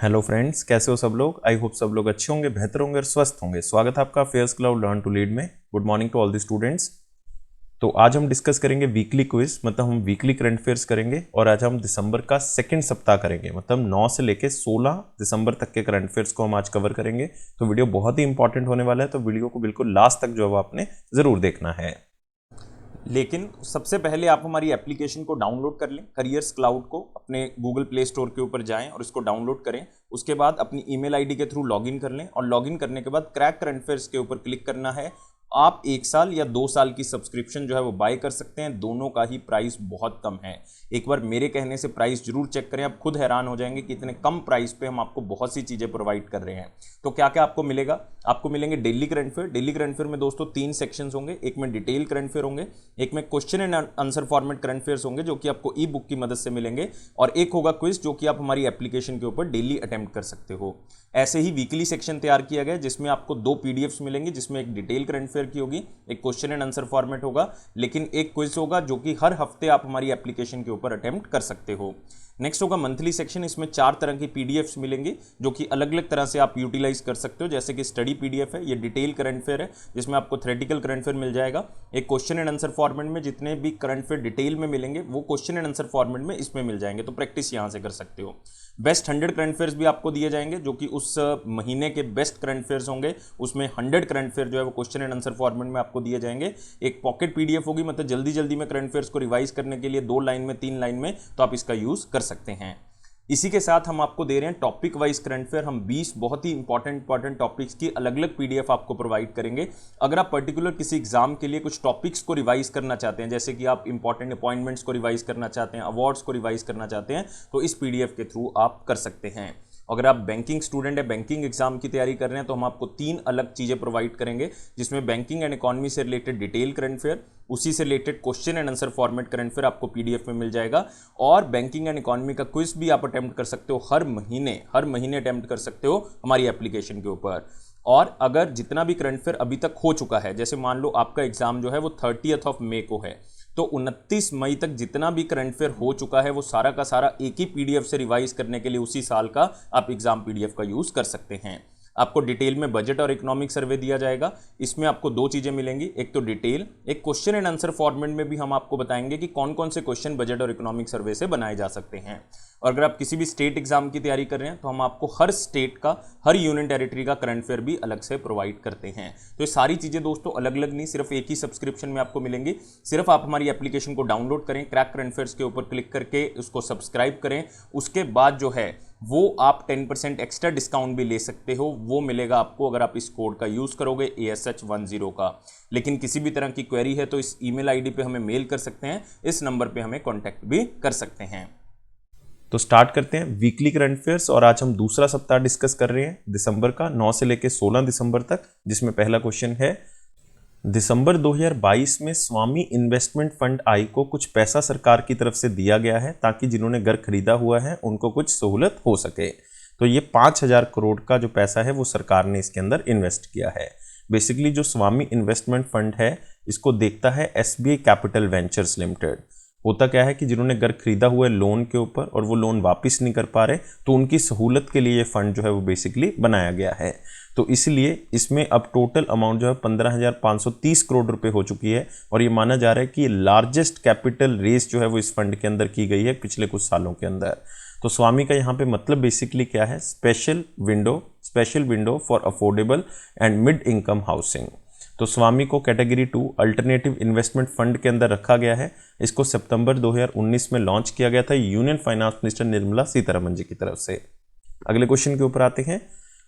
Hello friends, कैसे हो सब लोग। आई होप सब लोग अच्छे होंगे, बेहतर होंगे और स्वस्थ होंगे। स्वागत है आपका fairs club learn to lead में। Good morning to all the students. तो आज हम डिस्कस करेंगे वीकली क्विज, मतलब हम वीकली करंट अफेयर्स करेंगे। और आज हम दिसंबर का सेकंड सप्ताह करेंगे, मतलब 9 से लेके 16 दिसंबर तक के करंट अफेयर्स को हम आज कवर करेंगे। तो वीडियो बहुत ही इंपॉर्टेंट होने वाला है, तो वीडियो को बिल्कुल लास्ट तक जो है आपने जरूर देखना है। लेकिन सबसे पहले आप हमारी एप्लीकेशन को डाउनलोड कर लें, करियर्स क्लाउड को अपने गूगल प्ले स्टोर के ऊपर जाएं और इसको डाउनलोड करें। उसके बाद अपनी ईमेल आईडी के थ्रू लॉगिन कर लें और लॉगिन करने के बाद क्रैक करंट अफेयर्स के ऊपर क्लिक करना है। आप 1 साल या 2 साल की सब्सक्रिप्शन जो है वो बाय कर सकते हैं। दोनों का ही प्राइस बहुत कम है। एक बार मेरे कहने से प्राइस जरूर चेक करें, आप खुद हैरान हो जाएंगे कि इतने कम प्राइस पे हम आपको बहुत सी चीजें प्रोवाइड कर रहे हैं। तो क्या क्या आपको मिलेगा? आपको मिलेंगे daily current affair. Daily current affair में दोस्तों 3 सेक्शंस होंगे। एक में डिटेल करंट अफेयर होंगे, एक में question and answer format current affairs होंगे जो कि आपको ई बुक की मदद से मिलेंगे, और एक होगा क्विज जो कि आप हमारी एप्लीकेशन के ऊपर डेली अटेम्प्ट कर सकते हो। ऐसे ही वीकली सेक्शन तैयार किया गया जिसमें आपको 2 पीडीएफ्स मिलेंगी, जिसमें एक डिटेल करंट अफेयर की होगी, एक क्वेश्चन एंड आंसर फॉर्मेट होगा, लेकिन एक क्विज होगा जो कि हर हफ्ते आप हमारी एप्लीकेशन के ऊपर अटेम्प्ट कर सकते हो। नेक्स्ट होगा मंथली सेक्शन। इसमें 4 तरह की पीडीएफ्स मिलेंगे जो कि अलग अलग तरह से आप यूटिलाइज कर सकते हो। जैसे कि स्टडी पीडीएफ है, ये डिटेल करंट अफेयर है जिसमें आपको थ्योरेटिकल करंट अफेयर मिल जाएगा। एक क्वेश्चन एंड आंसर फॉर्मेट में जितने भी करंट अफेयर डिटेल में मिलेंगे वो क्वेश्चन एंड आंसर फॉर्मेट में इसमें मिल जाएंगे, तो प्रैक्टिस यहां से कर सकते हो। बेस्ट 100 करंट अफेयर्स भी आपको दिए जाएंगे जो कि उस महीने के बेस्ट करंट अफेयर्स होंगे। उसमें 100 करंट अफेयर जो है वो क्वेश्चन एंड आंसर फॉर्मेट में आपको दिए जाएंगे। एक पॉकेट पीडीएफ होगी, मतलब जल्दी जल्दी में करंट अफेयर्स को रिवाइज करने के लिए 2 लाइन में 3 लाइन में, तो आप इसका यूज कर सकते हैं। इसी के साथ हम आपको दे रहे हैं टॉपिक वाइज करंट अफेयर। हम 20 बहुत ही इंपॉर्टेंट टॉपिक्स की अलग अलग पीडीएफ आपको प्रोवाइड करेंगे। अगर आप पर्टिकुलर किसी एग्जाम के लिए कुछ टॉपिक्स को रिवाइज करना चाहते हैं, जैसे कि आप इंपॉर्टेंट अपॉइंटमेंट्स को रिवाइज करना चाहते हैं, अवार्ड्स को रिवाइज करना चाहते हैं, तो इस पीडीएफ के थ्रू आप कर सकते हैं। अगर आप बैंकिंग स्टूडेंट है, बैंकिंग एग्जाम की तैयारी कर रहे हैं, तो हम आपको 3 अलग चीजें प्रोवाइड करेंगे, जिसमें बैंकिंग एंड इकोनॉमी से रिलेटेड डिटेल करंट अफेयर, उसी से related question and answer format current affair आपको पीडीएफ में मिल जाएगा, और बैंकिंग एंड इकोनॉमी का क्विज भी आप अटेम्प्ट कर सकते हो। हर महीने अटेम्प्ट कर सकते हो हमारी एप्लीकेशन के ऊपर। और अगर जितना भी करंट अफेयर अभी तक हो चुका है, जैसे मान लो आपका एग्जाम जो है वो 30 मई को है, तो 29 मई तक जितना भी करंट अफेयर हो चुका है वो सारा का सारा एक ही पीडीएफ से रिवाइज करने के लिए उसी साल का आप एग्जाम पीडीएफ का यूज कर सकते हैं। आपको डिटेल में बजट और इकोनॉमिक सर्वे दिया जाएगा। इसमें आपको 2 चीजें मिलेंगी, एक तो डिटेल, एक क्वेश्चन एंड आंसर फॉर्मेट में भी हम आपको बताएंगे कि कौन कौन से क्वेश्चन बजट और इकोनॉमिक सर्वे से बनाए जा सकते हैं। और अगर आप किसी भी स्टेट एग्जाम की तैयारी कर रहे हैं तो हम आपको हर स्टेट का, हर यूनियन टेरिटरी का करंट अफेयर भी अलग से प्रोवाइड करते हैं। तो ये सारी चीजें दोस्तों अलग अलग नहीं, सिर्फ एक ही सब्सक्रिप्शन में आपको मिलेंगी। सिर्फ आप हमारी एप्लीकेशन को डाउनलोड करें, क्रैक करंट अफेयर्स के ऊपर क्लिक करके उसको सब्सक्राइब करें। उसके बाद जो है वो आप 10% एक्स्ट्रा डिस्काउंट भी ले सकते हो, वो मिलेगा आपको अगर आप इस कोड का यूज करोगे ASH10 का। लेकिन किसी भी तरह की क्वेरी है तो इस ईमेल आईडी पे हमें मेल कर सकते हैं, इस नंबर पे हमें कांटेक्ट भी कर सकते हैं। तो स्टार्ट करते हैं वीकली करंट अफेयर्स, और आज हम दूसरा सप्ताह डिस्कस कर रहे हैं दिसंबर का, 9 से लेकर 16 दिसंबर तक, जिसमें पहला क्वेश्चन है, दिसंबर 2022 में स्वामी इन्वेस्टमेंट फंड आई को कुछ पैसा सरकार की तरफ से दिया गया है ताकि जिन्होंने घर खरीदा हुआ है उनको कुछ सहूलत हो सके। तो ये 5000 करोड़ का जो पैसा है वो सरकार ने इसके अंदर इन्वेस्ट किया है। बेसिकली जो स्वामी इन्वेस्टमेंट फंड है इसको देखता है SBI कैपिटल वेंचर्स लिमिटेड। होता क्या है कि जिन्होंने घर खरीदा हुआ है लोन के ऊपर और वो लोन वापस नहीं कर पा रहे, तो उनकी सहूलत के लिए ये फंड जो है वो बेसिकली बनाया गया है। तो इसलिए इसमें अब टोटल अमाउंट जो है 15,530 करोड़ रुपए हो चुकी है, और ये माना जा रहा है कि लार्जेस्ट कैपिटल रेस जो है वो इस फंड के अंदर की गई है पिछले कुछ सालों के अंदर। तो स्वामी का यहाँ पे मतलब बेसिकली क्या है, special window for affordable and mid income housing. तो स्वामी को कैटेगरी 2 अल्टरनेटिव इन्वेस्टमेंट फंड के अंदर रखा गया है। इसको सितंबर 2019 में लॉन्च किया गया था union finance minister Nirmala Sitharaman ji की तरफ से। अगले क्वेश्चन के ऊपर आते हैं,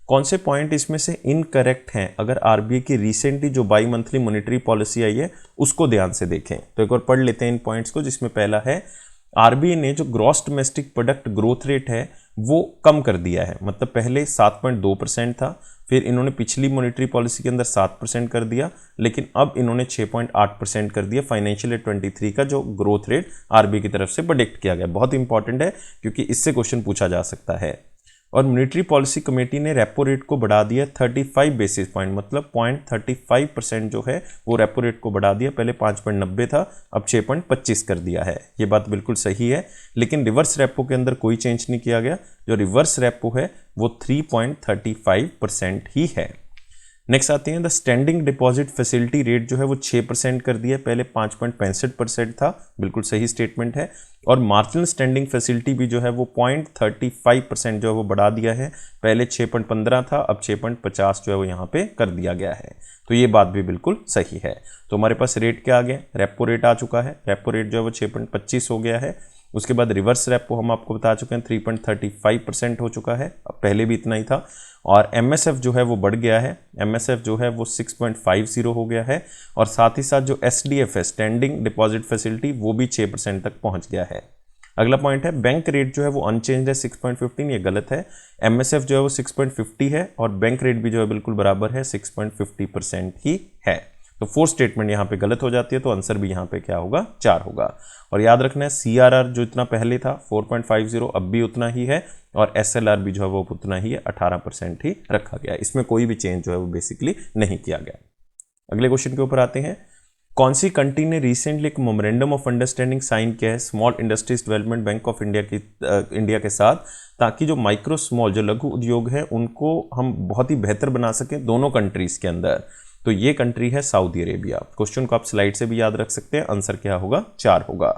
कौन से पॉइंट इसमें से इनकरेक्ट हैं अगर आरबीआई की रिसेंटली जो बाई मंथली मॉनेटरी पॉलिसी आई है उसको ध्यान से देखें। तो एक बार पढ़ लेते हैं इन पॉइंट्स को, जिसमें पहला है, आरबीआई ने जो gross domestic product growth rate है वो कम कर दिया है। मतलब पहले 7.2% था, फिर इन्होंने पिछली मॉनेटरी पॉलिसी के अंदर 7% कर दिया, लेकिन अब इन्होंने 6.8% कर दिया फाइनेंशियल ईयर 23 का जो ग्रोथ रेट आरबीआई की तरफ से प्रेडिक्ट किया गया। बहुत इंपॉर्टेंट है क्योंकि इससे क्वेश्चन पूछा जा सकता है। और मॉनेटरी पॉलिसी कमेटी ने रेपो रेट को बढ़ा दिया 35 बेसिस पॉइंट, मतलब 0.35% जो है वो रेपो रेट को बढ़ा दिया। पहले 5.90 था, अब 6.25 कर दिया है। ये बात बिल्कुल सही है, लेकिन रिवर्स रेपो के अंदर कोई चेंज नहीं किया गया। जो रिवर्स रेपो है वो 3.35% ही है। नेक्स्ट आते हैं the standing deposit facility rate जो है वो 6% कर दिया, पहले 5.65% था, बिल्कुल सही स्टेटमेंट है। और मार्जिनल स्टैंडिंग फैसिलिटी भी जो है वो 0.35% जो है वो बढ़ा दिया है, पहले 6.15 था, अब 6.50 जो है वो यहाँ पे कर दिया गया है। तो ये बात भी बिल्कुल सही है। तो हमारे पास रेट क्या आ गया, रेपो रेट आ चुका है, रेपो रेट जो है वो 6.25 हो गया है। उसके बाद रिवर्स रेपो हम आपको बता चुके हैं 3.35% हो चुका है, अब पहले भी इतना ही था। और एमएसएफ जो है वो बढ़ गया है, एमएसएफ जो है वो 6.50 हो गया है। और साथ ही साथ जो एसडीएफ है, स्टैंडिंग डिपॉजिट फैसिलिटी, वो भी 6% तक पहुंच गया है। अगला पॉइंट है बैंक रेट जो है वो अनचेंज है 6.15, ये गलत है। एमएसएफ जो है वो 6.50 है और बैंक रेट भी जो है बिल्कुल बराबर है, 6.50% ही है। तो 4 स्टेटमेंट यहाँ पे गलत हो जाती है, तो आंसर भी यहाँ पे क्या होगा, 4 होगा। और याद रखना है सीआरआर जो इतना पहले था 4.50 अब भी उतना ही है, और एसएलआर भी जो है वो उतना ही है, 18% ही रखा गया है। इसमें कोई भी चेंज जो है वो बेसिकली नहीं किया गया। अगले क्वेश्चन के ऊपर आते हैं। कौन सी कंट्री ने रिसेंटली एक मेमोरेंडम ऑफ अंडरस्टैंडिंग साइन किया है small industries development bank of India के साथ, ताकि जो माइक्रो स्मॉल जो लघु उद्योग है उनको हम बहुत ही बेहतर बना सकें दोनों कंट्रीज के अंदर। तो ये कंट्री है सऊदी अरेबिया। क्वेश्चन को आप स्लाइड से भी याद रख सकते हैं, आंसर क्या होगा, 4 होगा।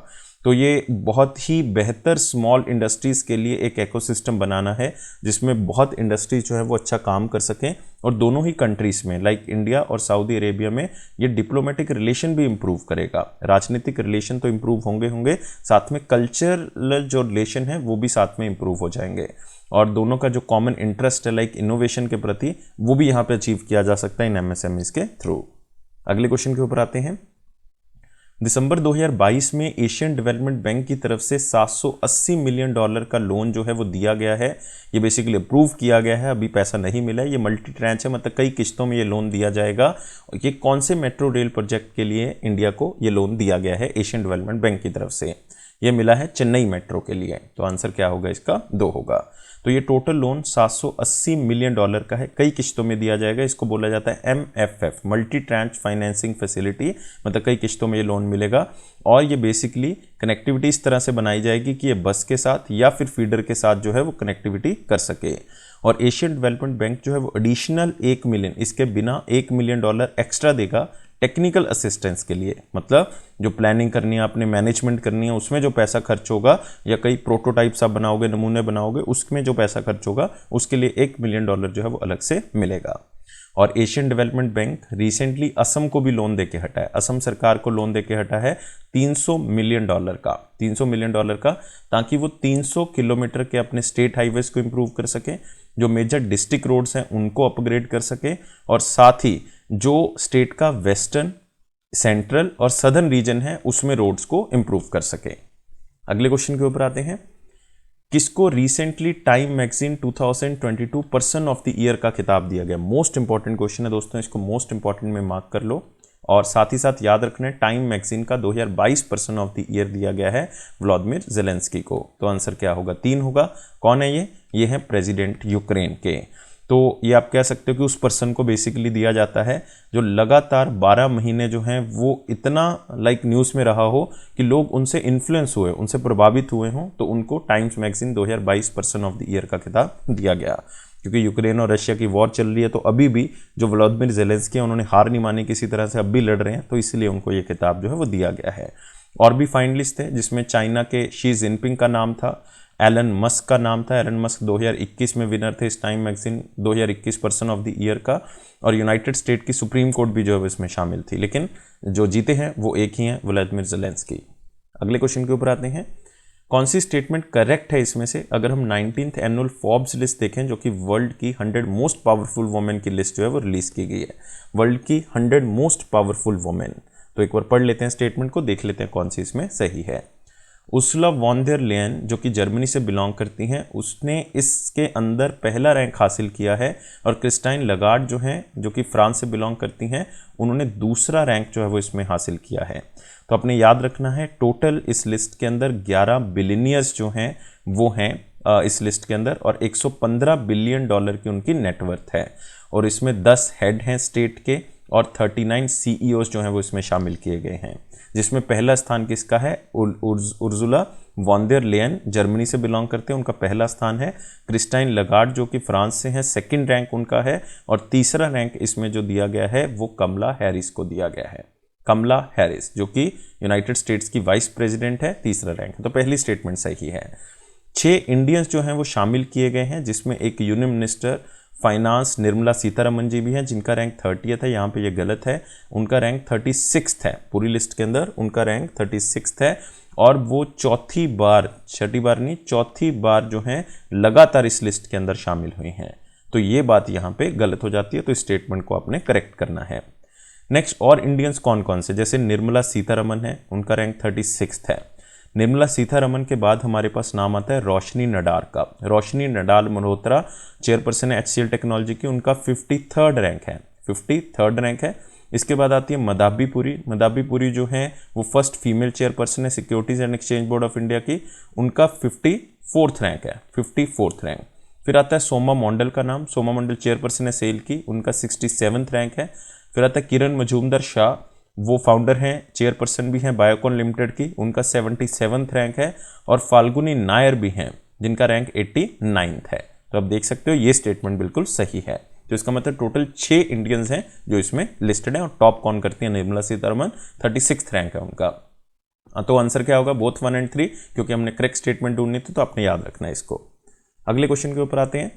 तो ये बहुत ही बेहतर स्मॉल इंडस्ट्रीज के लिए एक इकोसिस्टम बनाना है जिसमें बहुत इंडस्ट्रीज जो है वो अच्छा काम कर सकें। और दोनों ही कंट्रीज में लाइक इंडिया और सऊदी अरेबिया में ये डिप्लोमेटिक रिलेशन भी इंप्रूव करेगा। राजनीतिक रिलेशन तो इंप्रूव होंगे, साथ में कल्चरल जो रिलेशन है वो भी साथ में इंप्रूव हो जाएंगे। और दोनों का जो कॉमन इंटरेस्ट है लाइक इनोवेशन के प्रति, वो भी यहाँ पे अचीव किया जा सकता है इन एमएसएमईज के थ्रू। अगले क्वेश्चन के ऊपर आते हैं। दिसंबर 2022 में एशियन डेवलपमेंट बैंक की तरफ से $780 मिलियन का लोन जो है वो दिया गया है। ये बेसिकली अप्रूव किया गया है, अभी पैसा नहीं मिला है। ये मल्टी ट्रांच है, मतलब कई किस्तों में ये लोन दिया जाएगा। ये कौन से मेट्रो रेल प्रोजेक्ट के लिए इंडिया को ये लोन दिया गया है एशियन डेवलपमेंट बैंक की तरफ से? ये मिला है चेन्नई मेट्रो के लिए। तो आंसर क्या होगा इसका, 2 होगा। तो ये टोटल लोन $780 मिलियन का है, कई किस्तों में दिया जाएगा। इसको बोला जाता है MFF, multi tranche financing facility, मतलब कई किस्तों में ये लोन मिलेगा। और ये बेसिकली कनेक्टिविटी इस तरह से बनाई जाएगी कि ये बस के साथ या फिर फीडर के साथ जो है वो कनेक्टिविटी कर सके। और एशियन डेवलपमेंट बैंक जो है वो एडिशनल 1 मिलियन, इसके बिना $1 मिलियन एक्स्ट्रा देगा टेक्निकल असिस्टेंस के लिए। मतलब जो प्लानिंग करनी है, आपने मैनेजमेंट करनी है, उसमें जो पैसा खर्च होगा, या कई प्रोटोटाइप्स आप बनाओगे, नमूने बनाओगे, उसमें जो पैसा खर्च होगा उसके लिए $1 मिलियन जो है वो अलग से मिलेगा। और Asian development bank recently Assam को भी लोन देके हटा है, असम सरकार को लोन देके हटा है $300 मिलियन का, $300 मिलियन का, ताकि वो 300 किलोमीटर के अपने स्टेट हाईवेज को इंप्रूव कर सके, जो मेजर डिस्ट्रिक्ट रोड्स हैं उनको अपग्रेड कर सके, और साथ ही जो स्टेट का वेस्टर्न, सेंट्रल और सदर्न रीजन है उसमें रोड्स को इंप्रूव कर सके। अगले क्वेश्चन के ऊपर आते हैं। किसको recently time magazine 2022 person of the year का खिताब दिया गया? मोस्ट इंपॉर्टेंट क्वेश्चन है दोस्तों, इसको मोस्ट इंपॉर्टेंट में मार्क कर लो। और साथ ही साथ याद रखना है टाइम मैगजीन का 2022 पर्सन ऑफ द ईयर दिया गया है व्लादिमीर ज़ेलेंस्की को। तो आंसर क्या होगा, 3 होगा। कौन है ये है प्रेसिडेंट यूक्रेन के। तो ये आप कह सकते हो कि उस पर्सन को बेसिकली दिया जाता है जो लगातार 12 महीने जो हैं वो इतना लाइक न्यूज़ में रहा हो कि लोग उनसे इन्फ्लुएंस हुए, उनसे प्रभावित हुए हों, तो उनको times magazine 2022 person of the year का खिताब दिया गया। क्योंकि यूक्रेन और रशिया की वॉर चल रही है, तो अभी भी जो व्लादिमीर ज़ेलेंस्की उन्होंने हार नहीं मानी, किसी तरह से अब भी लड़ रहे हैं, तो इसलिए उनको ये खिताब जो है वो दिया गया है। और भी फाइनलिस्ट थे जिसमें चाइना के शी जिनपिंग का नाम था, एलन मस्क का नाम था। एलन मस्क 2021 में विनर थे इस time magazine 2021 person of the year का। और यूनाइटेड स्टेट की सुप्रीम कोर्ट भी जो है इसमें शामिल थी, लेकिन जो जीते हैं वो एक ही हैं, व्लादिमीर ज़ेलेंस्की। अगले क्वेश्चन के ऊपर आते हैं। कौन सी स्टेटमेंट करेक्ट है इसमें से? अगर हम 19th एनुअल फोर्ब्स लिस्ट देखें, जो कि वर्ल्ड की 100 मोस्ट पावरफुल वुमेन की लिस्ट जो है वो रिलीज की गई है, वर्ल्ड की 100 मोस्ट पावरफुल वुमेन। तो एक बार पढ़ लेते हैं स्टेटमेंट को, देख लेते हैं कौन सी इसमें सही है। उर्सुला वॉन देर लेयन जो कि जर्मनी से बिलोंग करती हैं, उसने इसके अंदर पहला रैंक हासिल किया है। और क्रिस्टाइन लगार्ड जो हैं, जो कि फ्रांस से बिलोंग करती हैं, उन्होंने दूसरा रैंक जो है वो इसमें हासिल किया है। तो अपने याद रखना है टोटल इस लिस्ट के अंदर 11 बिलियनियर्स जो हैं वो हैं इस लिस्ट के अंदर, और 115 बिलियन डॉलर की उनकी नेटवर्थ है। और इसमें 10 हेड हैं स्टेट के और 39 सीईओज जो हैं वो इसमें शामिल किए गए हैं, जिसमें पहला स्थान किसका है? उर्जुला वॉन देर लेयन जर्मनी से बिलोंग करते हैं, उनका पहला स्थान है। क्रिस्टाइन लगार्ड जो कि फ्रांस से हैं, सेकंड रैंक उनका है। और तीसरा रैंक इसमें जो दिया गया है वो कमला हैरिस को दिया गया है। कमला हैरिस जो कि यूनाइटेड स्टेट्स की वाइस प्रेसिडेंट है, तीसरा रैंक है। तो पहली स्टेटमेंट सही है। 6 इंडियंस जो हैं वो शामिल किए गए हैं, जिसमें एक union minister finance Nirmala Sitharaman ji भी हैं, जिनका रैंक 30th है। यहाँ पे ये गलत है, उनका रैंक 36th है। पूरी लिस्ट के अंदर उनका रैंक 36th है, और वो छठी बार जो है लगातार इस लिस्ट के अंदर शामिल हुई हैं। तो ये बात यहाँ पे गलत हो जाती है, तो स्टेटमेंट को आपने करेक्ट करना है। नेक्स्ट, और इंडियंस कौन कौन से? जैसे निर्मला सीतारमन है, उनका रैंक 36th है। निर्मला सीतारमन के बाद हमारे पास नाम आता है रोशनी नडार का। रोशनी नडाल मल्होत्रा चेयरपर्सन है HCL टेक्नोलॉजी की, उनका 53rd रैंक है, 53rd रैंक है। इसके बाद आती है मदाबी पुरी। मदाबी पुरी जो है वो फर्स्ट फीमेल चेयरपर्सन है securities and exchange board of India की, उनका 54th रैंक है, 54th रैंक। फिर आता है सोमा मंडल का नाम, सोमा मंडल चेयरपर्सन है सेल की, उनका 67th रैंक है। फिर आता है किरण मजूमदार शाह, वो फाउंडर हैं, चेयरपर्सन भी हैं बायोकॉन लिमिटेड की, उनका 77th रैंक है। और फाल्गुनी नायर भी हैं, जिनका रैंक 89th है। तो आप देख सकते हो ये स्टेटमेंट बिल्कुल सही है। तो इसका मतलब टोटल 6 इंडियंस हैं जो इसमें लिस्टेड हैं। और टॉप कौन करती है? निर्मला सीतारमन, 36th रैंक है उनका। तो आंसर क्या होगा? बोथ 1 और 3, क्योंकि हमने करेक्ट स्टेटमेंट ढूंढनी थी, तो आपने याद रखना है इसको। अगले क्वेश्चन के ऊपर आते हैं।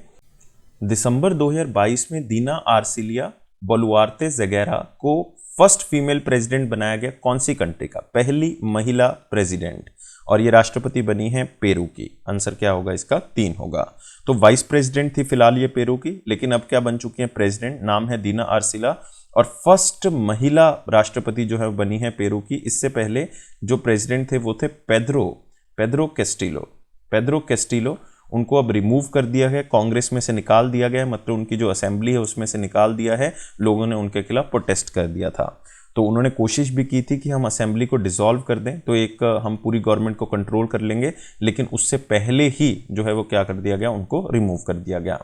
दिसंबर 2022 में दीना आर्सिलिया बोलुआर्ते ज़गैरा को फर्स्ट फीमेल प्रेसिडेंट बनाया गया कौन सी कंट्री का? पहली महिला प्रेसिडेंट, और ये राष्ट्रपति बनी है पेरू की। आंसर क्या होगा इसका? 3 होगा। तो वाइस प्रेसिडेंट थी फिलहाल ये पेरू की, लेकिन अब क्या बन चुकी है? प्रेसिडेंट। नाम है दीना आर्सिला, और फर्स्ट महिला राष्ट्रपति जो है बनी है पेरू की। इससे पहले जो प्रेसिडेंट थे वो थे पेद्रो कैस्टिलो। उनको अब रिमूव कर दिया है, कांग्रेस में से निकाल दिया गया है, मतलब उनकी जो असेंबली है उसमें से निकाल दिया है। लोगों ने उनके खिलाफ प्रोटेस्ट कर दिया था। तो उन्होंने कोशिश भी की थी कि हम असेंबली को डिसॉल्व कर दें, तो एक हम पूरी गवर्नमेंट को कंट्रोल कर लेंगे, लेकिन उससे पहले ही जो है वो क्या कर दिया गया? उनको रिमूव कर दिया गया।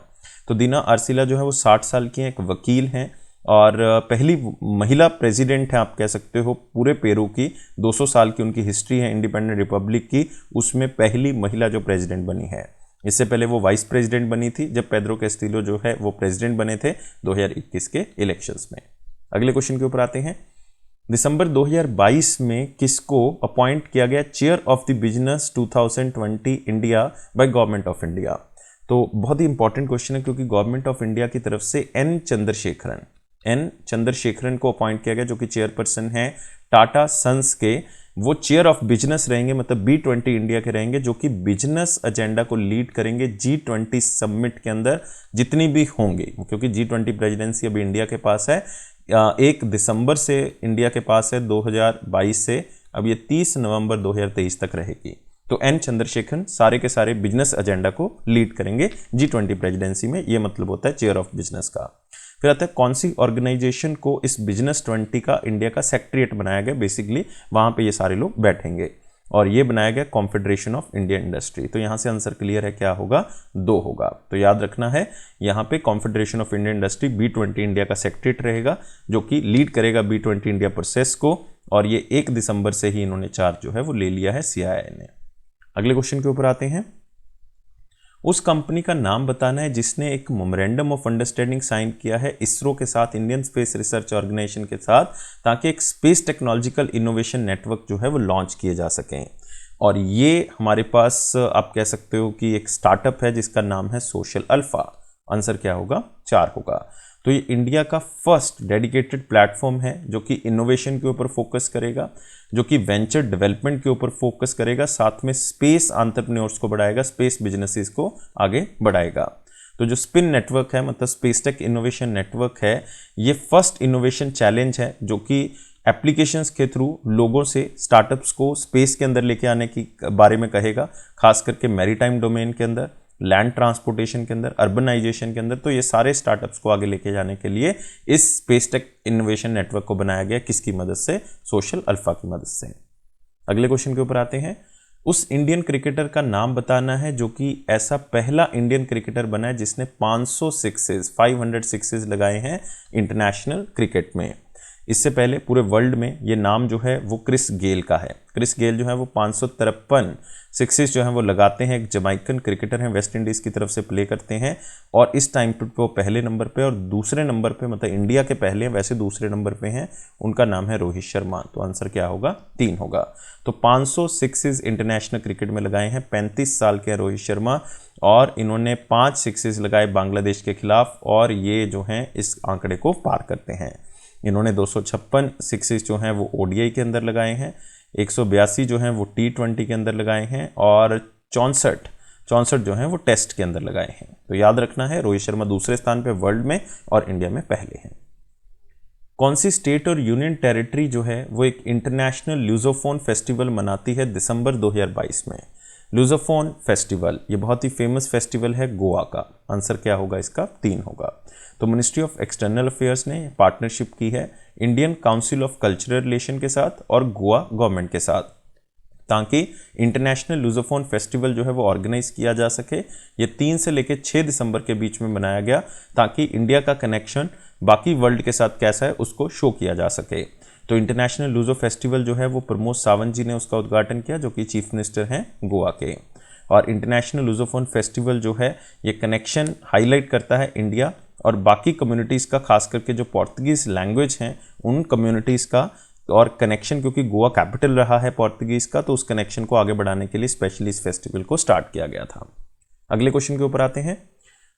तो दीना आर्सिला जो है वो 60 साल की हैं, एक वकील हैं, और पहली महिला प्रेसिडेंट है आप कह सकते हो पूरे पेरू की। 200 साल की उनकी हिस्ट्री है इंडिपेंडेंट रिपब्लिक की, उसमें पहली महिला जो प्रेसिडेंट बनी है। इससे पहले वो वाइस प्रेसिडेंट बनी थी जब पेद्रो कैस्टिलो जो है वो प्रेसिडेंट बने थे 2021 के इलेक्शंस में। अगले क्वेश्चन के ऊपर आते हैं। दिसंबर 2022 में किसको अपॉइंट किया गया chair of the business 2020 India by government of India? तो बहुत ही इंपॉर्टेंट क्वेश्चन है, क्योंकि गवर्नमेंट ऑफ इंडिया की तरफ से एन चंद्रशेखरन को अपॉइंट किया गया, जो कि चेयरपर्सन है टाटा सन्स के। वो चेयर ऑफ बिजनेस रहेंगे, मतलब B20 इंडिया के रहेंगे, जो कि बिजनेस एजेंडा को लीड करेंगे G20 समिट के अंदर जितनी भी होंगे, क्योंकि G20 प्रेसिडेंसी अभी इंडिया के पास है। 1 दिसंबर से इंडिया के पास है 2022 से, अब ये 30 नवंबर 2023 तक रहेगी। तो एन चंद्रशेखरन सारे के सारे बिजनेस एजेंडा को लीड करेंगे G20 प्रेसिडेंसी में, ये मतलब होता है चेयर ऑफ बिजनेस का। फिर आता है कौन सी ऑर्गेनाइजेशन को इस बिजनेस 20 का इंडिया का सेक्रेटरीट बनाया गया? बेसिकली वहां पे ये सारे लोग बैठेंगे, और ये बनाया गया कॉन्फेडरेशन ऑफ इंडियन इंडस्ट्री। तो यहां से आंसर क्लियर है, क्या होगा? 2 होगा। तो याद रखना है यहां पे confederation of Indian industry B20 India का सेक्रेटरीट रहेगा, जो कि लीड करेगा B20 इंडिया प्रोसेस को, और ये 1 दिसंबर से ही इन्होंने चार्ज जो है वो ले लिया है CII ने। अगले क्वेश्चन के ऊपर आते हैं। उस कंपनी का नाम बताना है जिसने एक मेमोरेंडम ऑफ अंडरस्टैंडिंग साइन किया है इसरो के साथ, इंडियन स्पेस रिसर्च ऑर्गेनाइजेशन के साथ, ताकि एक स्पेस टेक्नोलॉजिकल इनोवेशन नेटवर्क जो है वो लॉन्च किए जा सकें। और ये हमारे पास आप कह सकते हो कि एक स्टार्टअप है जिसका नाम है सोशल अल्फा। आंसर क्या होगा? 4 होगा। तो ये इंडिया का फर्स्ट डेडिकेटेड प्लेटफॉर्म है जो कि इनोवेशन के ऊपर फोकस करेगा, जो कि वेंचर डेवलपमेंट के ऊपर फोकस करेगा, साथ में स्पेस एंटरप्रेन्योर्स को बढ़ाएगा, स्पेस बिजनेसेस को आगे बढ़ाएगा। तो जो स्पिन नेटवर्क है, मतलब स्पेस टेक इनोवेशन नेटवर्क है, ये फर्स्ट इनोवेशन चैलेंज है जो कि एप्लीकेशंस के थ्रू लोगों से स्टार्टअप्स को स्पेस के अंदर लेके आने की बारे में कहेगा, खास करके मैरीटाइम डोमेन के अंदर, लैंड ट्रांसपोर्टेशन के अंदर, अर्बनाइजेशन के अंदर। तो ये सारे स्टार्टअप्स को आगे लेके जाने के लिए इस स्पेस टेक इनोवेशन नेटवर्क को बनाया गया। किसकी मदद से? सोशल अल्फा की मदद से। अगले क्वेश्चन के ऊपर आते हैं। उस इंडियन क्रिकेटर का नाम बताना है जो कि ऐसा पहला इंडियन क्रिकेटर बना है जिसने 500 सिक्सेस लगाए हैं इंटरनेशनल क्रिकेट में। इससे पहले पूरे वर्ल्ड में ये नाम जो है वो क्रिस गेल का है। क्रिस गेल जो है वो 553 सिक्सेस जो है वो लगाते हैं। एक जमाइकन क्रिकेटर हैं, वेस्ट इंडीज़ की तरफ से प्ले करते हैं और इस टाइम पे वो पहले नंबर पे और दूसरे नंबर पे, मतलब इंडिया के पहले वैसे दूसरे नंबर पे हैं, उनका नाम है रोहित शर्मा। तो आंसर क्या होगा? 3 होगा। तो 500 सिक्सेस इंटरनेशनल क्रिकेट में लगाए हैं। 35 साल के हैं रोहित शर्मा और इन्होंने 5 सिक्सेस लगाए बांग्लादेश के खिलाफ और ये जो हैं इस आंकड़े को पार करते हैं। इन्होंने 256 सिक्सेस जो हैं वो ओडीआई के अंदर लगाए हैं, 182 जो हैं वो T20 के अंदर लगाए हैं और 64 जो हैं वो टेस्ट के अंदर लगाए हैं। तो याद रखना है रोहित शर्मा दूसरे स्थान पे वर्ल्ड में और इंडिया में पहले हैं। कौन सी स्टेट और यूनियन टेरिटरी जो है वो एक इंटरनेशनल ल्यूजोफोन फेस्टिवल मनाती है दिसंबर 2022 में? ल्यूजोफोन फेस्टिवल ये बहुत ही फेमस फेस्टिवल है गोवा का। आंसर क्या होगा इसका? 3 होगा। तो मिनिस्ट्री ऑफ एक्सटर्नल अफेयर्स ने पार्टनरशिप की है Indian council of cultural relation के साथ और गोवा गवर्नमेंट के साथ, ताकि इंटरनेशनल लूजोफोन फेस्टिवल जो है वो ऑर्गेनाइज किया जा सके। ये 3 से लेकर 6 दिसंबर के बीच में बनाया गया ताकि इंडिया का कनेक्शन बाकी वर्ल्ड के साथ कैसा है उसको शो किया जा सके। तो इंटरनेशनल लूजो फेस्टिवल जो है वो प्रमोद सावंत जी ने उसका उद्घाटन किया, जो कि चीफ मिनिस्टर हैं गोवा के। और इंटरनेशनल लूजोफोन फेस्टिवल जो है ये कनेक्शन हाईलाइट करता है इंडिया और बाकी कम्युनिटीज़ का, खास करके जो पोर्तुगीज़ लैंग्वेज हैं उन कम्युनिटीज़ का और कनेक्शन, क्योंकि गोवा कैपिटल रहा है पोर्तुगीज़ का, तो उस कनेक्शन को आगे बढ़ाने के लिए स्पेशली इस फेस्टिवल को स्टार्ट किया गया था। अगले क्वेश्चन के ऊपर आते हैं।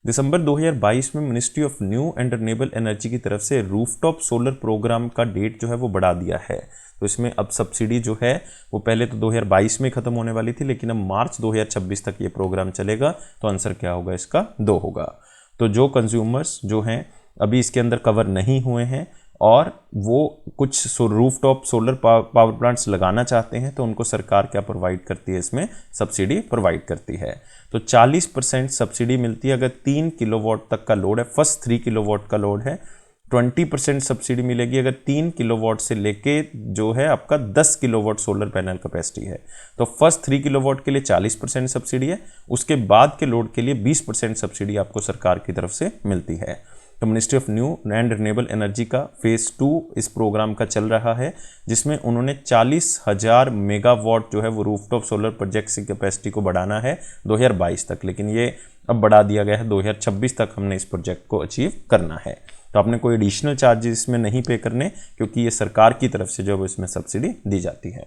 दिसंबर 2022 में ministry of new and renewable energy की तरफ से रूफटॉप सोलर प्रोग्राम का डेट जो है वो बढ़ा दिया है। तो इसमें अब सब्सिडी जो है वो पहले तो 2022 में ख़त्म होने वाली थी, लेकिन अब मार्च 2026 तक ये प्रोग्राम चलेगा। तो आंसर क्या होगा इसका? 2 होगा। तो जो कंज्यूमर्स जो हैं अभी इसके अंदर कवर नहीं हुए हैं और वो कुछ रूफटॉप सोलर पावर प्लांट्स लगाना चाहते हैं तो उनको सरकार क्या प्रोवाइड करती है? इसमें सब्सिडी प्रोवाइड करती है। तो 40% सब्सिडी मिलती है अगर 3 किलोवाट तक का लोड है, फर्स्ट 3 किलोवाट का लोड है। 20% सब्सिडी मिलेगी अगर 3 किलोवाट से लेके जो है आपका 10 किलोवाट सोलर पैनल कैपेसिटी है। तो फर्स्ट 3 किलोवाट के लिए 40% सब्सिडी है, उसके बाद के लोड के लिए 20% सब्सिडी आपको सरकार की तरफ से मिलती है। तो ministry of new and renewable energy का फेज़ 2 इस प्रोग्राम का चल रहा है, जिसमें उन्होंने 40,000 मेगावाट जो है वो रूफटॉप सोलर प्रोजेक्ट की कैपेसिटी को बढ़ाना है 2022 तक, लेकिन ये अब बढ़ा दिया गया है 2026 तक हमने इस प्रोजेक्ट को अचीव करना है। तो आपने कोई एडिशनल चार्जेस इसमें नहीं पे करने, क्योंकि ये सरकार की तरफ से जो है इसमें सब्सिडी दी जाती है।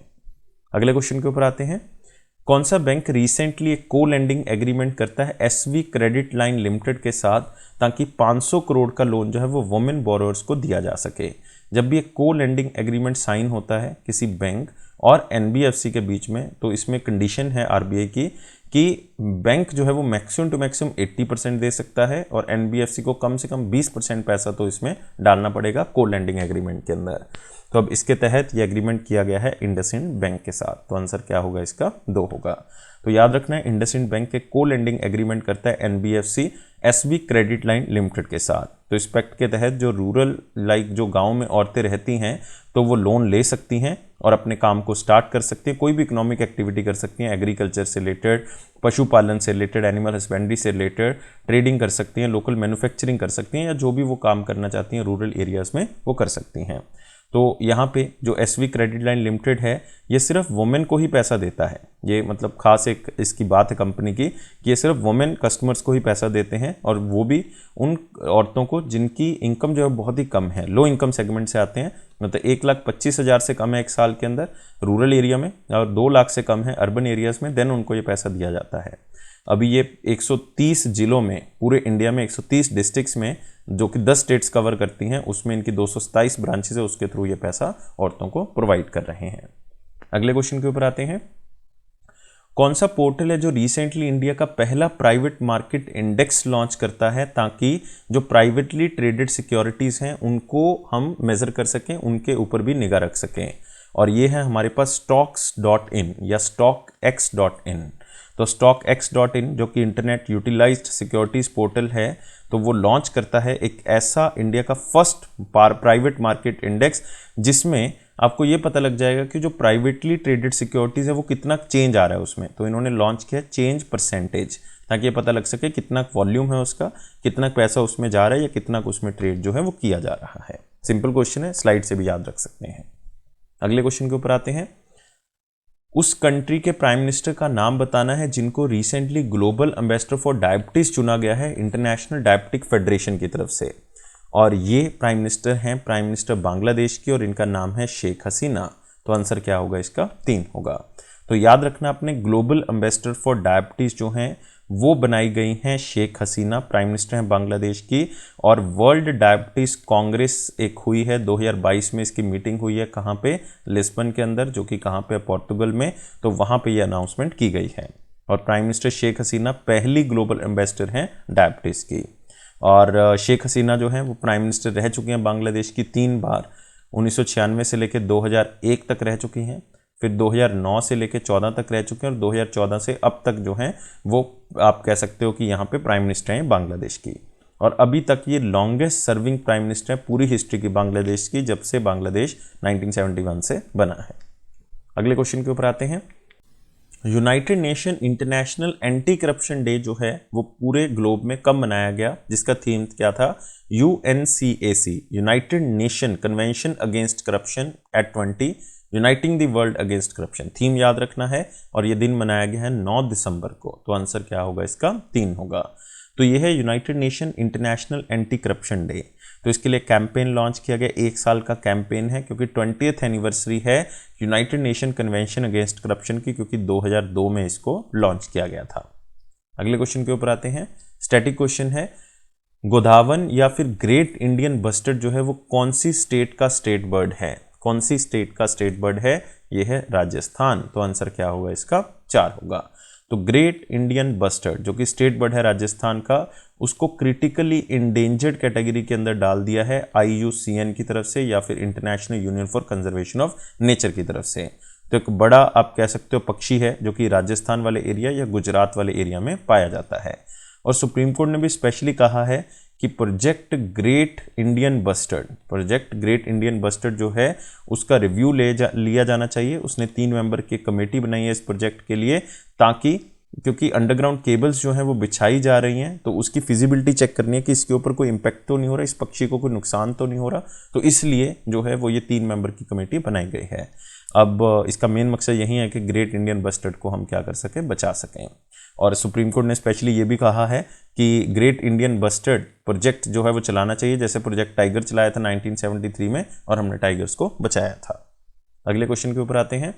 अगले क्वेश्चन के ऊपर आते हैं। कौन सा बैंक रिसेंटली एक को लेंडिंग एग्रीमेंट करता है एसवी क्रेडिट लाइन लिमिटेड के साथ, ताकि 500 करोड़ का लोन जो है वो वुमेन बोरोअर्स को दिया जा सके? जब भी एक को लेंडिंग एग्रीमेंट साइन होता है किसी बैंक और एनबीएफसी के बीच में, तो इसमें कंडीशन है आरबीआई की कि बैंक जो है वो मैक्सिमम टू मैक्सिमम 80% दे सकता है और एनबीएफसी को कम से कम 20% पैसा तो इसमें डालना पड़ेगा को लेंडिंग एग्रीमेंट के अंदर। तो अब इसके तहत ये एग्रीमेंट किया गया है इंडसइंड बैंक के साथ। तो आंसर क्या होगा इसका? 2 होगा। तो याद रखना है इंडसइंड बैंक के को लेंडिंग एग्रीमेंट करता है NBFC SB credit line limited के साथ। तो इस पैक्ट के तहत जो रूरल जो गांव में औरतें रहती हैं तो वो लोन ले सकती हैं और अपने काम को स्टार्ट कर सकती हैं, कोई भी इकोनॉमिक एक्टिविटी कर सकती हैं, एग्रीकल्चर से रिलेटेड, पशुपालन से रिलेटेड, एनिमल हस्बेंड्री से रिलेटेड, ट्रेडिंग कर सकती हैं, लोकल मैन्युफैक्चरिंग कर सकती हैं, या जो भी वो काम करना चाहती हैं रूरल एरियाज़ में वो कर सकती हैं। तो यहाँ पे जो एसवी क्रेडिट लाइन लिमिटेड है ये सिर्फ वुमेन को ही पैसा देता है। ये मतलब खास एक इसकी बात है कंपनी की कि ये सिर्फ वुमेन कस्टमर्स को ही पैसा देते हैं, और वो भी उन औरतों को जिनकी इनकम जो है बहुत ही कम है, लो इनकम सेगमेंट से आते हैं, मतलब 1,25,000 से कम है एक साल के अंदर रूरल एरिया में और 2 लाख से कम है अर्बन एरियाज़ में, देन उनको ये पैसा दिया जाता है। अभी ये 130 जिलों में, पूरे इंडिया में 130 डिस्ट्रिक्ट्स में, जो कि 10 स्टेट्स कवर करती हैं, उसमें इनकी 227 ब्रांचेस है, उसके थ्रू ये पैसा औरतों को प्रोवाइड कर रहे हैं। अगले क्वेश्चन के ऊपर आते हैं। कौन सा पोर्टल है जो रिसेंटली इंडिया का पहला प्राइवेट मार्केट इंडेक्स लॉन्च करता है, ताकि जो प्राइवेटली ट्रेडेड सिक्योरिटीज़ हैं उनको हम मेज़र कर सकें, उनके ऊपर भी निगाह रख सकें? और ये है हमारे पास stocks.in या stockx.in। तो stockx.in जो कि इंटरनेट यूटिलाइज्ड सिक्योरिटीज़ पोर्टल है, तो वो लॉन्च करता है एक ऐसा इंडिया का फर्स्ट प्राइवेट मार्केट इंडेक्स जिसमें आपको ये पता लग जाएगा कि जो प्राइवेटली ट्रेडेड सिक्योरिटीज़ है वो कितना चेंज आ रहा है उसमें। तो इन्होंने लॉन्च किया चेंज परसेंटेज, ताकि ये पता लग सके कितना वॉल्यूम है उसका, कितना पैसा उसमें जा रहा है या कितना उसमें ट्रेड जो है वो किया जा रहा है। सिंपल क्वेश्चन है, स्लाइड से भी याद रख सकते हैं। अगले क्वेश्चन के ऊपर आते हैं। उस कंट्री के प्राइम मिनिस्टर का नाम बताना है जिनको recently global ambassador for diabetes चुना गया है इंटरनेशनल डायबिटिक फेडरेशन की तरफ से। और ये प्राइम मिनिस्टर हैं प्राइम मिनिस्टर बांग्लादेश की, और इनका नाम है शेख हसीना। तो आंसर क्या होगा इसका? 3 होगा। तो याद रखना आपने, ग्लोबल एम्बेसडर फॉर डायबिटीज जो हैं वो बनाई गई हैं शेख हसीना, प्राइम मिनिस्टर हैं बांग्लादेश की। और वर्ल्ड डायबिटीज कांग्रेस एक हुई है 2022 में, इसकी मीटिंग हुई है कहाँ पे? लिस्बन के अंदर, जो कि कहाँ पे? पोर्तुगल में। तो वहाँ पे ये अनाउंसमेंट की गई है। और प्राइम मिनिस्टर शेख हसीना पहली ग्लोबल एम्बेसडर हैं डायबिटीज की। और शेख हसीना जो हैं वो प्राइम मिनिस्टर रह चुकी हैं बांग्लादेश की 3 बार। 1996 से लेकर 2001 तक रह चुकी हैं, फिर 2009 से लेकर 14 तक रह चुके हैं, और 2014 से अब तक जो हैं वो आप कह सकते हो कि यहाँ पे प्राइम मिनिस्टर हैं बांग्लादेश की। और अभी तक ये लॉन्गेस्ट सर्विंग प्राइम मिनिस्टर है पूरी हिस्ट्री की बांग्लादेश की, जब से बांग्लादेश 1971 से बना है। अगले क्वेश्चन के ऊपर आते हैं। United nation international anti corruption day जो है वो पूरे ग्लोब में कब मनाया गया, जिसका थीम क्या था? UNCAC, United Nation convention against corruption at 20 uniting the world against corruption. Theme याद रखना है, और ये दिन मनाया गया है 9 दिसंबर को। तो आंसर क्या होगा इसका? 3 होगा। तो ये है United nation international anti corruption day. तो इसके लिए कैंपेन लॉन्च किया गया, 1 साल का कैंपेन है, क्योंकि 20th एनिवर्सरी है United Nation convention against corruption की, क्योंकि 2002 में इसको लॉन्च किया गया था। अगले क्वेश्चन के ऊपर आते हैं। स्टैटिक क्वेश्चन है, गोधावन या फिर ग्रेट इंडियन बस्टर्ड जो है वो कौन सी स्टेट का स्टेट बर्ड है? कौन सी स्टेट का स्टेट बर्ड है? ये है राजस्थान। तो आंसर क्या होगा इसका? 4 होगा। तो ग्रेट इंडियन बस्टर्ड जो कि स्टेट बर्ड है राजस्थान का, उसको क्रिटिकली इंडेंजर्ड कैटेगरी के अंदर डाल दिया है IUCN की तरफ से, या फिर international union for conservation of nature की तरफ से। तो एक बड़ा आप कह सकते हो पक्षी है जो कि राजस्थान वाले एरिया या गुजरात वाले एरिया में पाया जाता है। और सुप्रीम कोर्ट ने भी स्पेशली कहा है कि प्रोजेक्ट ग्रेट इंडियन बस्टर्ड जो है उसका रिव्यू लिया जाना चाहिए। उसने 3 मेंबर की कमेटी बनाई है इस प्रोजेक्ट के लिए, ताकि क्योंकि अंडरग्राउंड केबल्स जो हैं वो बिछाई जा रही हैं, तो उसकी फिजिबिलिटी चेक करनी है कि इसके ऊपर कोई इम्पैक्ट तो नहीं हो रहा, इस पक्षी को कोई नुकसान तो नहीं हो रहा। तो इसलिए जो है वो ये 3 मेंबर की कमेटी बनाई गई है। अब इसका मेन मकसद यही है कि ग्रेट इंडियन बस्टर्ड को हम क्या कर सकें? बचा सकें। और सुप्रीम कोर्ट ने स्पेशली ये भी कहा है कि ग्रेट इंडियन बस्टर्ड प्रोजेक्ट जो है वो चलाना चाहिए, जैसे प्रोजेक्ट टाइगर चलाया था 1973 में, और हमने टाइगर्स को बचाया था। अगले क्वेश्चन के ऊपर आते हैं।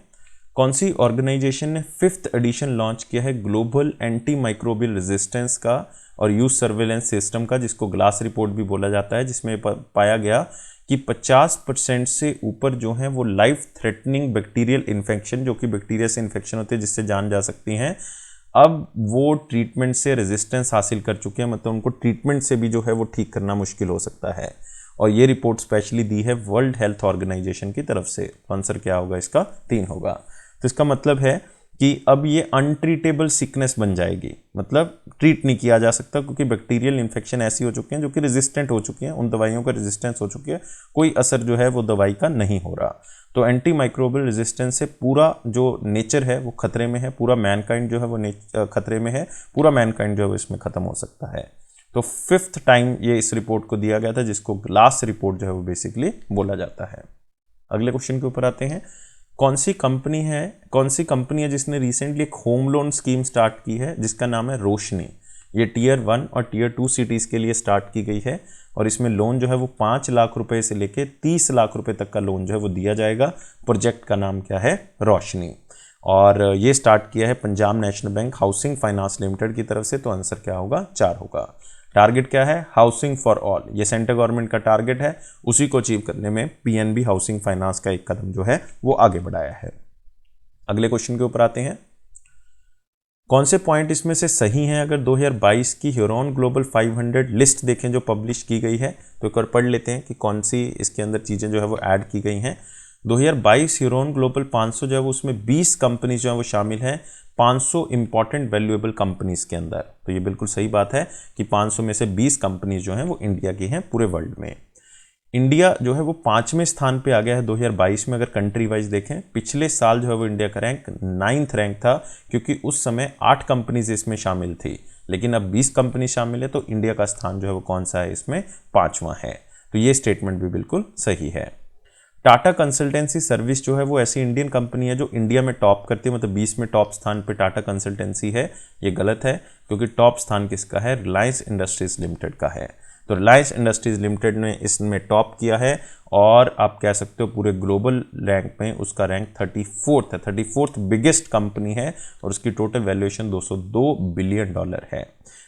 कौन सी ऑर्गेनाइजेशन ने 5th एडिशन लॉन्च किया है ग्लोबल एंटी माइक्रोबियल रेजिस्टेंस का और यूज सर्वेलेंस सिस्टम का, जिसको ग्लास रिपोर्ट भी बोला जाता है, जिसमें पाया गया कि 50% से ऊपर जो है वो लाइफ थ्रेटनिंग बैक्टीरियल इन्फेक्शन, जो कि बैक्टीरिया से इन्फेक्शन होती है जिससे जान जा सकती हैं, अब वो ट्रीटमेंट से रेजिस्टेंस हासिल कर चुके हैं। मतलब उनको ट्रीटमेंट से भी जो है वो ठीक करना मुश्किल हो सकता है। और ये रिपोर्ट स्पेशली दी है वर्ल्ड हेल्थ ऑर्गेनाइजेशन की तरफ से। तो आंसर क्या होगा इसका? 3 होगा। तो इसका मतलब है कि अब ये अनट्रीटेबल सिकनेस बन जाएगी, मतलब ट्रीट नहीं किया जा सकता, क्योंकि बैक्टीरियल इन्फेक्शन ऐसी हो चुकी हैं जो कि रेजिस्टेंट हो चुकी हैं, उन दवाइयों का रेजिस्टेंस हो चुकी है, कोई असर जो है वो दवाई का नहीं हो रहा। तो एंटी माइक्रोबियल रेजिस्टेंस से पूरा जो नेचर है वो खतरे में है, पूरा मैनकाइंड जो है वो खतरे में है, पूरा मैनकाइंड जो है वो इसमें खत्म हो सकता है। तो 5th टाइम ये इस रिपोर्ट को दिया गया था, जिसको ग्लास रिपोर्ट जो है वो बेसिकली बोला जाता है। अगले क्वेश्चन के ऊपर आते हैं। कौन सी कंपनी है जिसने रिसेंटली एक होम लोन स्कीम स्टार्ट की है, जिसका नाम है रोशनी। ये Tier 1 और Tier 2 सिटीज़ के लिए स्टार्ट की गई है, और इसमें लोन जो है वो 5 लाख रुपए से लेके 30 लाख रुपए तक का लोन जो है वो दिया जाएगा। प्रोजेक्ट का नाम क्या है? रोशनी। और ये स्टार्ट किया है Punjab national bank housing finance limited की तरफ से। तो आंसर क्या होगा? 4 होगा। टारगेट क्या है? Housing for all. ये सेंट्रल गवर्नमेंट का टारगेट है, उसी को अचीव करने में PNB हाउसिंग फाइनेंस का एक कदम जो है वो आगे बढ़ाया है। अगले क्वेश्चन के ऊपर आते हैं। कौन से पॉइंट इसमें से सही हैं? अगर 2022 की ह्यूरॉन ग्लोबल 500 लिस्ट देखें जो पब्लिश की गई है, तो एक बार पढ़ लेते हैं कि कौन सी इसके अंदर चीज़ें जो है वो ऐड की गई हैं। 2022 ह्यूरॉन ग्लोबल 500 जो है वो उसमें 20 कंपनी जो है वो शामिल हैं, 500 इंपॉर्टेंट वैल्यूएबल कंपनीज के अंदर। तो ये बिल्कुल सही बात है कि 500 में से 20 कंपनीज जो हैं वो इंडिया की हैं पूरे वर्ल्ड में। इंडिया जो है वो 5वें स्थान पे आ गया है 2022 में। अगर कंट्री वाइज देखें, पिछले साल जो है वो इंडिया का रैंक 9th रैंक था, क्योंकि उस समय 8 कंपनीज इसमें शामिल थी, लेकिन अब 20 कंपनी शामिल है, तो इंडिया का स्थान जो है वो कौन सा है इसमें, 5वां है। तो ये स्टेटमेंट भी बिल्कुल सही है। टाटा कंसल्टेंसी सर्विस जो है वो ऐसी इंडियन कंपनी है जो इंडिया में टॉप करती है, मतलब 20 में टॉप स्थान पे टाटा कंसल्टेंसी है। ये गलत है, क्योंकि टॉप स्थान किसका है, रिलायंस इंडस्ट्रीज लिमिटेड का है। तो रिलायंस इंडस्ट्रीज लिमिटेड ने इसमें टॉप किया है, और आप कह सकते हो पूरे ग्लोबल रैंक में उसका रैंक 34th है, 34th बिगेस्ट कंपनी है, और उसकी टोटल वैल्यूएशन $202 बिलियन है।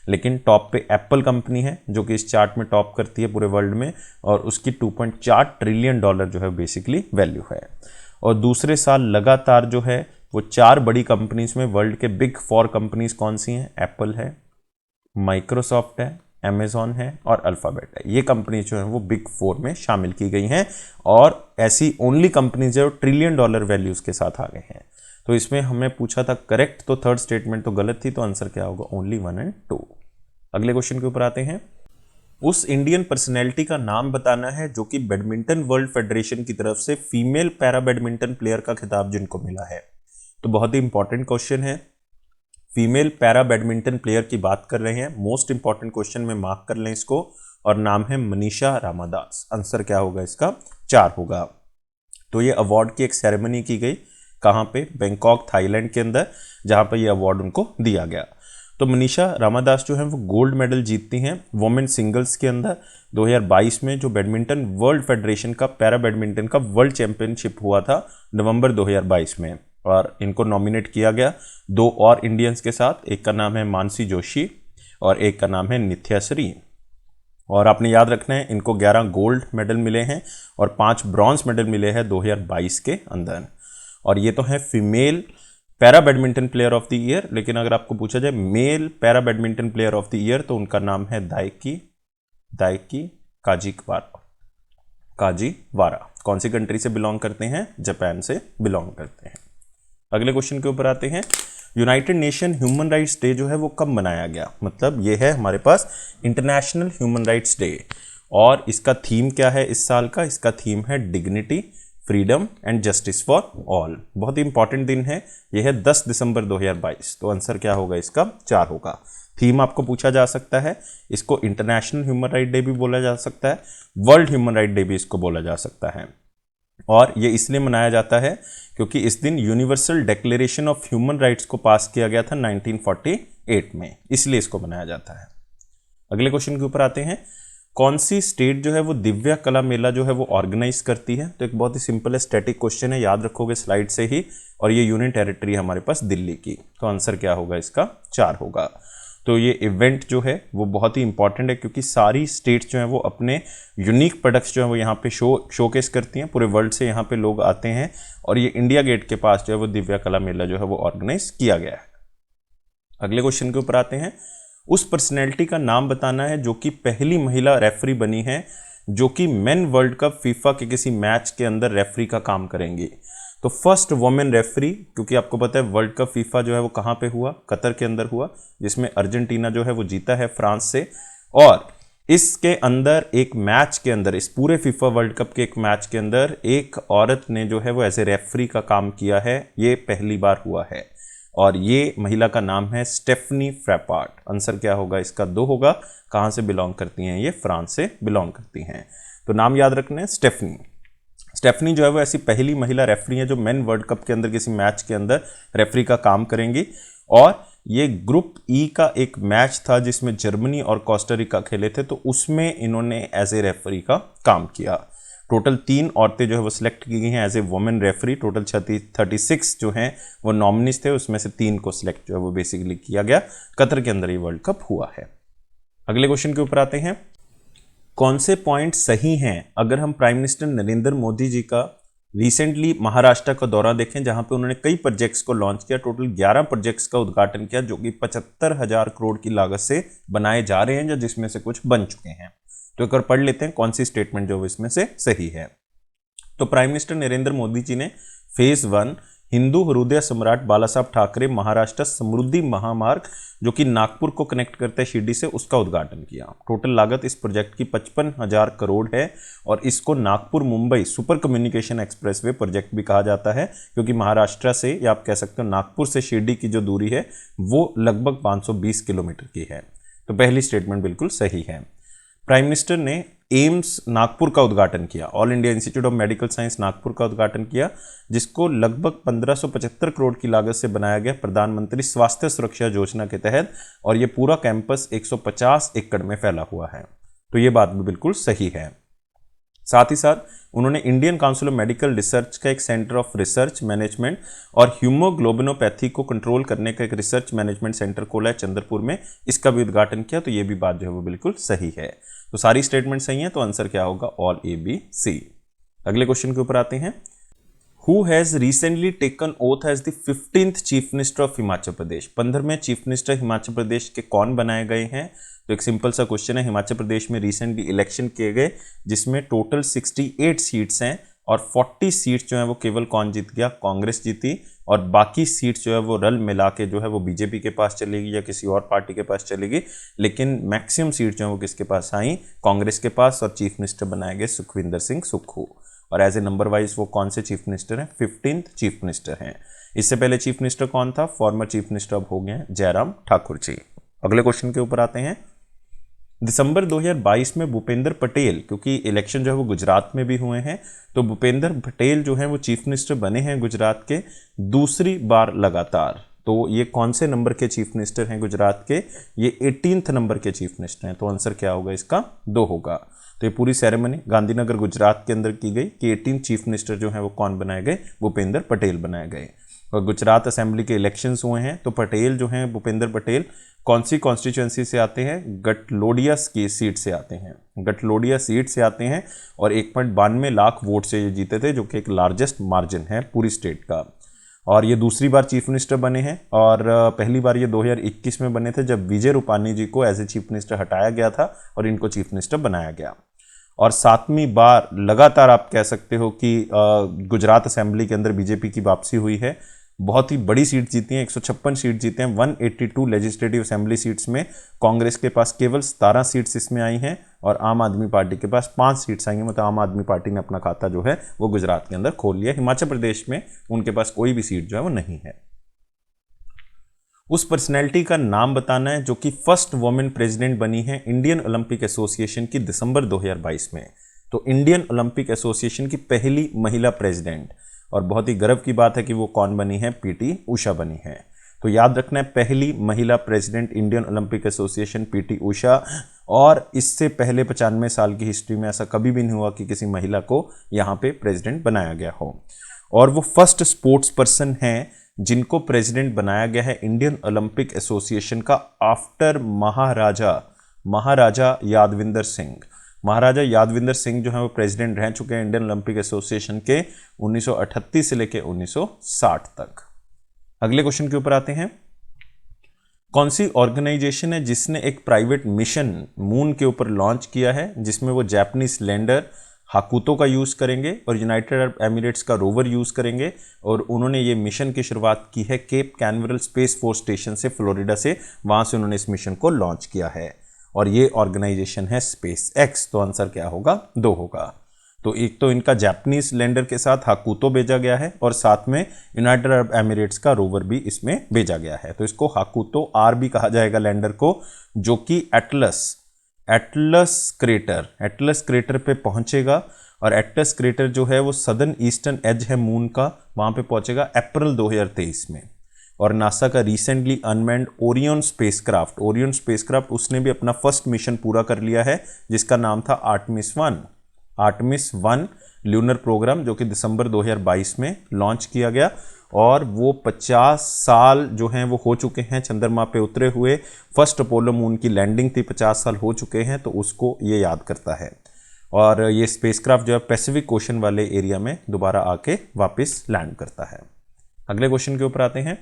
लेकिन टॉप पे एप्पल कंपनी है जो कि इस चार्ट में टॉप करती है पूरे वर्ल्ड में, और उसकी $2.4 ट्रिलियन जो है बेसिकली वैल्यू है। और दूसरे साल लगातार जो है वो 4 बड़ी कंपनीज में, वर्ल्ड के बिग 4 कंपनीज कौन सी हैं, एप्पल है, माइक्रोसॉफ्ट है, अमेजॉन है और अल्फाबेट है। ये कंपनी जो है वो बिग 4 में शामिल की गई हैं, और ऐसी ओनली कंपनीज जो $1 ट्रिलियन वैल्यूज के साथ आ गए हैं। तो इसमें हमें पूछा था करेक्ट, तो थर्ड स्टेटमेंट तो गलत थी, तो आंसर क्या होगा, ओनली 1 और 2। अगले क्वेश्चन के ऊपर आते हैं। उस इंडियन पर्सनैलिटी का नाम बताना है जो कि बैडमिंटन वर्ल्ड फेडरेशन की तरफ से फीमेल पैरा बैडमिंटन प्लेयर का खिताब जिनको मिला है। तो बहुत ही इंपॉर्टेंट क्वेश्चन है, फीमेल पैरा बैडमिंटन प्लेयर की बात कर रहे हैं, मोस्ट इंपॉर्टेंट क्वेश्चन में मार्क कर लें इसको, और नाम है मनीषा रामादास। आंसर क्या होगा इसका, 4 होगा। तो ये अवार्ड की एक सेरेमनी की गई, कहाँ पे, बैंकॉक थाईलैंड के अंदर, जहाँ पे ये अवार्ड उनको दिया गया। तो मनीषा रामादास जो है वो गोल्ड मेडल जीतती हैं वुमेन सिंगल्स के अंदर 2022 में, जो बैडमिंटन वर्ल्ड फेडरेशन का पैरा बैडमिंटन का वर्ल्ड चैंपियनशिप हुआ था नवंबर 2022 में, और इनको नॉमिनेट किया गया 2 और इंडियंस के साथ, एक का नाम है मानसी जोशी और एक का नाम है नित्या श्री। और आपने याद रखना है, इनको 11 गोल्ड मेडल मिले हैं और 5 ब्रॉन्ज मेडल मिले हैं 2022 के अंदर। और ये तो है female para badminton player of the year. लेकिन अगर आपको पूछा जाए male para badminton player of the year, तो उनका नाम है दाइकी काजीवारा। कौन सी कंट्री से बिलोंग करते हैं, जापान से बिलोंग करते हैं। अगले क्वेश्चन के ऊपर आते हैं। United nation human rights day जो है वो कब मनाया गया, मतलब ये है हमारे पास इंटरनेशनल ह्यूमन राइट्स डे, और इसका थीम क्या है इस साल का, इसका थीम है dignity, freedom and justice for all. बहुत ही इंपॉर्टेंट दिन है, यह है 10 दिसंबर 2022। तो आंसर क्या होगा इसका, 4 होगा। थीम आपको पूछा जा सकता है, इसको इंटरनेशनल ह्यूमन राइट डे भी बोला जा सकता है, वर्ल्ड ह्यूमन राइट डे भी इसको बोला जा सकता है। और ये इसलिए मनाया जाता है क्योंकि इस दिन universal declaration of human rights को पास किया गया था 1948 में, इसलिए इसको मनाया जाता है। अगले क्वेश्चन के ऊपर आते हैं। कौन सी स्टेट जो है वो दिव्या कला मेला जो है वो ऑर्गेनाइज करती है, तो एक बहुत ही सिंपल है, स्टैटिक क्वेश्चन है, याद रखोगे स्लाइड से ही, और ये यूनियन टेरिटरी है हमारे पास दिल्ली की। तो आंसर क्या होगा इसका, 4 होगा। तो ये इवेंट जो है वो बहुत ही इंपॉर्टेंट है, क्योंकि सारी स्टेट्स जो है वो अपने यूनिक प्रोडक्ट्स जो है वो यहाँ पे शोकेस करती हैं, पूरे वर्ल्ड से यहाँ पे लोग आते हैं, और ये इंडिया गेट के पास जो है वो दिव्या कला मेला जो है वो ऑर्गेनाइज किया गया है। अगले क्वेश्चन के ऊपर आते हैं। उस पर्सनैलिटी का नाम बताना है जो कि पहली महिला रेफरी बनी है जो कि मेन वर्ल्ड कप फीफा के किसी मैच के अंदर रेफरी का काम करेंगी। तो फर्स्ट वुमेन रेफरी, क्योंकि आपको पता है वर्ल्ड कप फीफा जो है वो कहाँ पे हुआ, कतर के अंदर हुआ, जिसमें अर्जेंटीना जो है वो जीता है फ्रांस से, और इसके अंदर एक मैच के अंदर, इस पूरे फीफा वर्ल्ड कप के एक मैच के अंदर एक औरत ने जो है वो एज ए रेफरी का काम किया है, ये पहली बार हुआ है, और ये महिला का नाम है स्टेफनी फ्रैपार्ट। आंसर क्या होगा इसका, 2 होगा। कहाँ से बिलोंग करती हैं ये, फ्रांस से बिलोंग करती हैं। तो नाम याद रखना है स्टेफनी जो है वो ऐसी पहली महिला रेफरी है जो मेन वर्ल्ड कप के अंदर किसी मैच के अंदर रेफरी का काम करेंगी। और ये ग्रुप ई का एक मैच था जिसमें जर्मनी और कोस्टारिका खेले थे, तो उसमें इन्होंने एज ए रेफरी का काम किया। टोटल 3 औरतें जो है वो सिलेक्ट की गई हैं as a women referee. Total 36 जो हैं वो नॉमिनीज थे, उसमें से 3 को सिलेक्ट जो है वो बेसिकली किया गया। कतर के अंदर ये वर्ल्ड कप हुआ है। अगले क्वेश्चन के ऊपर आते हैं। कौन से पॉइंट सही हैं अगर हम प्राइम मिनिस्टर नरेंद्र मोदी जी का रिसेंटली महाराष्ट्र का दौरा देखें, जहां पे उन्होंने कई प्रोजेक्ट्स को लॉन्च किया, टोटल 11 प्रोजेक्ट्स का उद्घाटन किया जो कि 75,000 करोड़ की लागत से बनाए जा रहे हैं, जिसमें से कुछ बन चुके हैं। तो एक बार पढ़ लेते हैं कौन सी स्टेटमेंट जो इसमें से सही है। तो प्राइम मिनिस्टर नरेंद्र मोदी जी ने फेज 1 हिंदू हृदय सम्राट बाला साहब ठाकरे महाराष्ट्र समृद्धि महामार्ग जो कि नागपुर को कनेक्ट करते हैं शिरडी से, उसका उद्घाटन किया। टोटल लागत इस प्रोजेक्ट की 55,000 करोड़ है और इसको Nagpur Mumbai super communication expressway project भी कहा जाता है, क्योंकि महाराष्ट्र से या आप कह सकते हो नागपुर से शिरडी की जो दूरी है वो लगभग 520 किलोमीटर की है। तो पहली स्टेटमेंट बिल्कुल सही है। प्राइम मिनिस्टर ने एम्स नागपुर का उद्घाटन किया, all India institute of medical science Nagpur का उद्घाटन किया, जिसको लगभग 1575 करोड़ की लागत से बनाया गया प्रधानमंत्री स्वास्थ्य सुरक्षा योजना के तहत, और ये पूरा कैंपस 150 एकड़ में फैला हुआ है। तो ये बात भी बिल्कुल सही है। साथ ही साथ उन्होंने Indian council of medical research का एक सेंटर ऑफ रिसर्च मैनेजमेंट और ह्यूमोग्लोबिनोपैथी को कंट्रोल करने का एक रिसर्च मैनेजमेंट सेंटर खोला है चंद्रपुर में, इसका भी उद्घाटन किया। तो ये भी बात जो है वो बिल्कुल सही है। तो सारी स्टेटमेंट सही है, तो आंसर क्या होगा? All A B C. अगले क्वेश्चन के ऊपर आते हैं। Who has recently taken oath as the 15th chief minister of Himachal Pradesh? 15वें चीफ मिनिस्टर हिमाचल प्रदेश के कौन बनाए गए हैं? तो एक सिंपल सा क्वेश्चन है। हिमाचल प्रदेश में रिसेंटली इलेक्शन किए गए जिसमें टोटल 68 सीट्स हैं और 40 सीट्स जो है वो केवल कौन जीत गया? कांग्रेस जीती, और बाकी सीट्स जो है वो रल मिला के जो है वो बीजेपी के पास चलेगी या किसी और पार्टी के पास चलेगी, लेकिन मैक्सिमम सीट जो है वो किसके पास आई? कांग्रेस के पास। और चीफ मिनिस्टर बनाए गए सुखविंदर सिंह सुक्खू, और एज ए नंबर वाइज वो कौन से चीफ मिनिस्टर हैं? 15th चीफ मिनिस्टर हैं। इससे पहले चीफ मिनिस्टर कौन था? फॉर्मर चीफ मिनिस्टर अब हो गए हैं जयराम ठाकुर जी। अगले क्वेश्चन के ऊपर आते हैं। दिसंबर 2022 में भूपेंद्र पटेल, क्योंकि इलेक्शन जो है वो गुजरात में भी हुए हैं, तो भूपेंद्र पटेल जो है वो चीफ मिनिस्टर बने हैं गुजरात के दूसरी बार लगातार। तो ये कौन से नंबर के चीफ मिनिस्टर हैं गुजरात के? ये 18th नंबर के चीफ मिनिस्टर हैं। तो आंसर क्या होगा इसका? 2 होगा। तो ये पूरी सेरेमनी गांधीनगर गुजरात के अंदर की गई कि 18 चीफ मिनिस्टर जो है वो कौन बनाए गए? भूपेंद्र पटेल बनाए गए। और गुजरात असेंबली के इलेक्शंस हुए हैं, तो पटेल जो हैं भूपेंद्र पटेल कौन सी कॉन्स्टिट्यूएंसी से आते हैं? गटलोडिया की सीट से आते हैं। गटलोडिया सीट से आते हैं और 1.92 लाख वोट से ये जीते थे, जो कि एक लार्जेस्ट मार्जिन है पूरी स्टेट का। और ये दूसरी बार चीफ मिनिस्टर बने हैं, और पहली बार ये 2021 में बने थे जब विजय रूपानी जी को एज ए चीफ मिनिस्टर हटाया गया था और इनको चीफ मिनिस्टर बनाया गया। और 7वीं बार लगातार आप कह सकते हो कि गुजरात असेंबली के अंदर बीजेपी की वापसी हुई है। बहुत ही बड़ी सीट जीती हैं, 156 सीट जीते हैं। 182 लेजिस्लेटिव असेंबली सीट्स में कांग्रेस के पास केवल 17 सीट्स इसमें आई हैं और आम आदमी पार्टी के पास 5 सीट्स आई हैं। मतलब आम आदमी पार्टी ने अपना खाता जो है वो गुजरात के अंदर खोल लिया। हिमाचल प्रदेश में उनके पास कोई भी सीट जो है वो नहीं है। उस पर्सनैलिटी का नाम बताना है जो कि फर्स्ट वुमेन प्रेसिडेंट बनी है इंडियन ओलंपिक एसोसिएशन की दिसंबर 2022 में। तो इंडियन ओलंपिक एसोसिएशन की पहली महिला प्रेसिडेंट, और बहुत ही गर्व की बात है कि वो कौन बनी है? पीटी उषा बनी है। तो याद रखना है, पहली महिला president Indian Olympic Association PT Usha. और इससे पहले 95 साल की हिस्ट्री में ऐसा कभी भी नहीं हुआ कि किसी महिला को यहाँ पे प्रेसिडेंट बनाया गया हो। और वो फर्स्ट स्पोर्ट्स पर्सन हैं जिनको प्रेसिडेंट बनाया गया है इंडियन ओलंपिक एसोसिएशन का आफ्टर महाराजा यादविंदर सिंह। महाराजा यादविंदर सिंह जो है वो प्रेसिडेंट रह चुके हैं इंडियन ओलंपिक एसोसिएशन के 1938 से लेकर 1960 तक। अगले क्वेश्चन के ऊपर आते हैं। कौन सी ऑर्गेनाइजेशन है जिसने एक प्राइवेट मिशन मून के ऊपर लॉन्च किया है, जिसमें वो जापानीज लैंडर हाकुतो का यूज करेंगे और यूनाइटेड अरब एमिरेट्स का रोवर यूज करेंगे। और उन्होंने ये मिशन की शुरुआत की है केप कैनवरल स्पेस फोर्स स्टेशन से, फ्लोरिडा से। वहां से उन्होंने इस मिशन को लॉन्च किया है और ये ऑर्गेनाइजेशन है स्पेस एक्स। तो आंसर क्या होगा? 2 होगा। तो एक तो इनका जापानीज लैंडर के साथ हाकुतो भेजा गया है और साथ में यूनाइटेड अरब एमिरेट्स का रोवर भी इसमें भेजा गया है। तो इसको हाकुतो आर भी कहा जाएगा लैंडर को, जो कि एटलस क्रेटर पे पहुंचेगा। और एटलस क्रेटर जो है वो सदर्न ईस्टर्न एज है मून का, वहां पे पहुंचेगा अप्रैल 2023 में। और नासा का रिसेंटली अनमैन्ड ओरियन स्पेसक्राफ्ट उसने भी अपना फर्स्ट मिशन पूरा कर लिया है, जिसका नाम था आर्टेमिस 1 ल्यूनर प्रोग्राम, जो कि दिसंबर 2022 में लॉन्च किया गया। और वो 50 साल जो हैं वो हो चुके हैं चंद्रमा पे उतरे हुए। फर्स्ट अपोलो मून की लैंडिंग थी, 50 साल हो चुके हैं, तो उसको ये याद करता है। और ये स्पेसक्राफ्ट जो है पैसिफिक ओशन वाले एरिया में दोबारा आके वापस लैंड करता है। अगले क्वेश्चन के ऊपर आते हैं।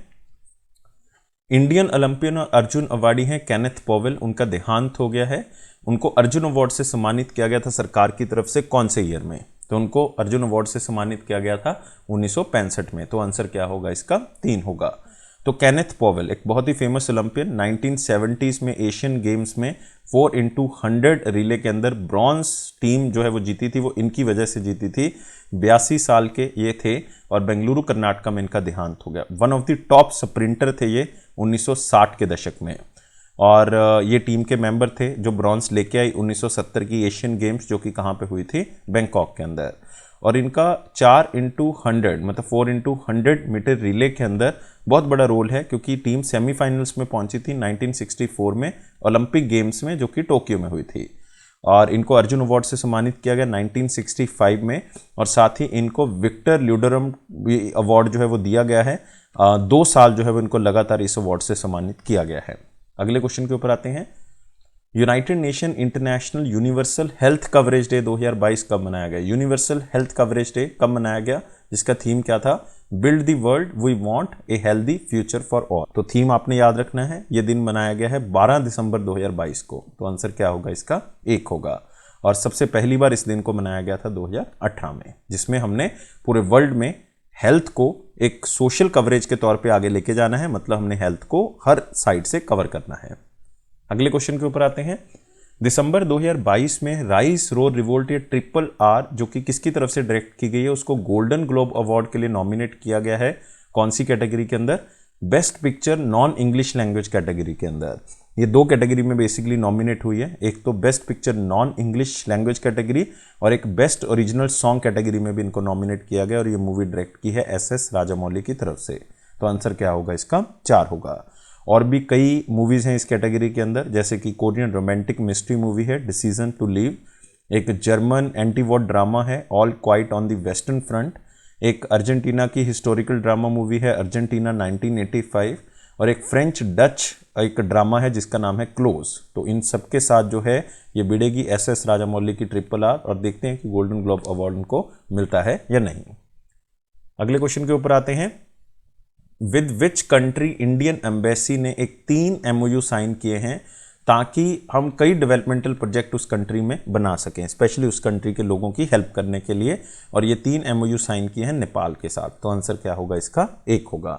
इंडियन ओलंपियन और अर्जुन अवार्डी हैं केनेथ पॉवेल, उनका देहांत हो गया है। उनको अर्जुन अवार्ड से सम्मानित किया गया था सरकार की तरफ से कौन से ईयर में? तो उनको अर्जुन अवार्ड से सम्मानित किया गया था 1965 में। तो आंसर क्या होगा इसका? 3 होगा। तो केनेथ पॉवेल एक बहुत ही फेमस ओलंपियन, 1970s में एशियन गेम्स में 4x100 रिले के अंदर ब्रॉन्ज टीम जो है वो जीती थी, वो इनकी वजह से जीती थी। 82 साल के ये थे और बेंगलुरु कर्नाटक में इनका देहांत हो गया। One of the top sprinter थे ये 1960 के दशक में, और ये टीम के मेंबर थे जो ब्रॉन्ज लेके आई 1970 की एशियन गेम्स, जो कि कहाँ पे हुई थी? बैंकॉक के अंदर। और इनका 4x100 मतलब 4x100 मीटर रिले के अंदर बहुत बड़ा रोल है, क्योंकि टीम सेमीफाइनल्स में पहुंची थी 1964 में ओलंपिक गेम्स में, जो कि टोक्यो में हुई थी। और इनको अर्जुन अवार्ड से सम्मानित किया गया 1965 में, और साथ ही इनको विक्टर ल्यूडरम अवार्ड जो है वो दिया गया है। 2 साल जो है वो इनको लगातार इस अवार्ड से सम्मानित किया गया है। अगले क्वेश्चन के ऊपर आते हैं। United nation international universal health coverage day 2022 कब मनाया गया? यूनिवर्सल हेल्थ कवरेज डे कब मनाया गया, जिसका थीम क्या था? Build the world we want a healthy future for all. तो थीम आपने याद रखना है, यह दिन मनाया गया है 12 दिसंबर 2022 को। तो आंसर क्या होगा इसका? 1 होगा। और सबसे पहली बार इस दिन को मनाया गया था 2018 में, जिसमें हमने पूरे वर्ल्ड में हेल्थ को एक सोशल कवरेज के तौर पे आगे लेके जाना है, मतलब हमने हेल्थ को हर साइड से कवर करना है। अगले क्वेश्चन के ऊपर आते हैं। दिसंबर 2022 में राइस रोर रिवोल्ट या RRR जो कि किसकी तरफ से डायरेक्ट की गई है, उसको गोल्डन ग्लोब अवार्ड के लिए नॉमिनेट किया गया है। कौन सी कैटेगरी के अंदर? Best picture non English language category के अंदर। ये 2 कैटेगरी में बेसिकली नॉमिनेट हुई है, एक तो best picture non English language category और एक बेस्ट ओरिजिनल सॉन्ग कैटेगरी में भी इनको नॉमिनेट किया गया, और ये मूवी डायरेक्ट की है SS राजामौली की तरफ से। तो आंसर क्या होगा इसका? 4 होगा। और भी कई मूवीज़ हैं इस कैटेगरी के अंदर, जैसे कि कोरियन रोमांटिक मिस्ट्री मूवी है डिसीजन टू लीव, एक जर्मन एंटी वॉर ड्रामा है all quite on the western front, एक अर्जेंटीना की हिस्टोरिकल ड्रामा मूवी है अर्जेंटीना 1985, और एक फ्रेंच डच एक ड्रामा है जिसका नाम है क्लोज। तो इन सबके साथ जो है ये भिड़ेगी SS राजामौली की RRR, और देखते हैं कि गोल्डन ग्लोब अवार्ड उनको मिलता है या नहीं। अगले क्वेश्चन के ऊपर आते हैं। With which country Indian embassy ने एक 3 MOU साइन किए हैं ताकि हम कई डेवलपमेंटल प्रोजेक्ट उस कंट्री में बना सकें, स्पेशली उस कंट्री के लोगों की हेल्प करने के लिए, और ये 3 MOU साइन किए हैं नेपाल के साथ। तो आंसर क्या होगा इसका? 1 होगा।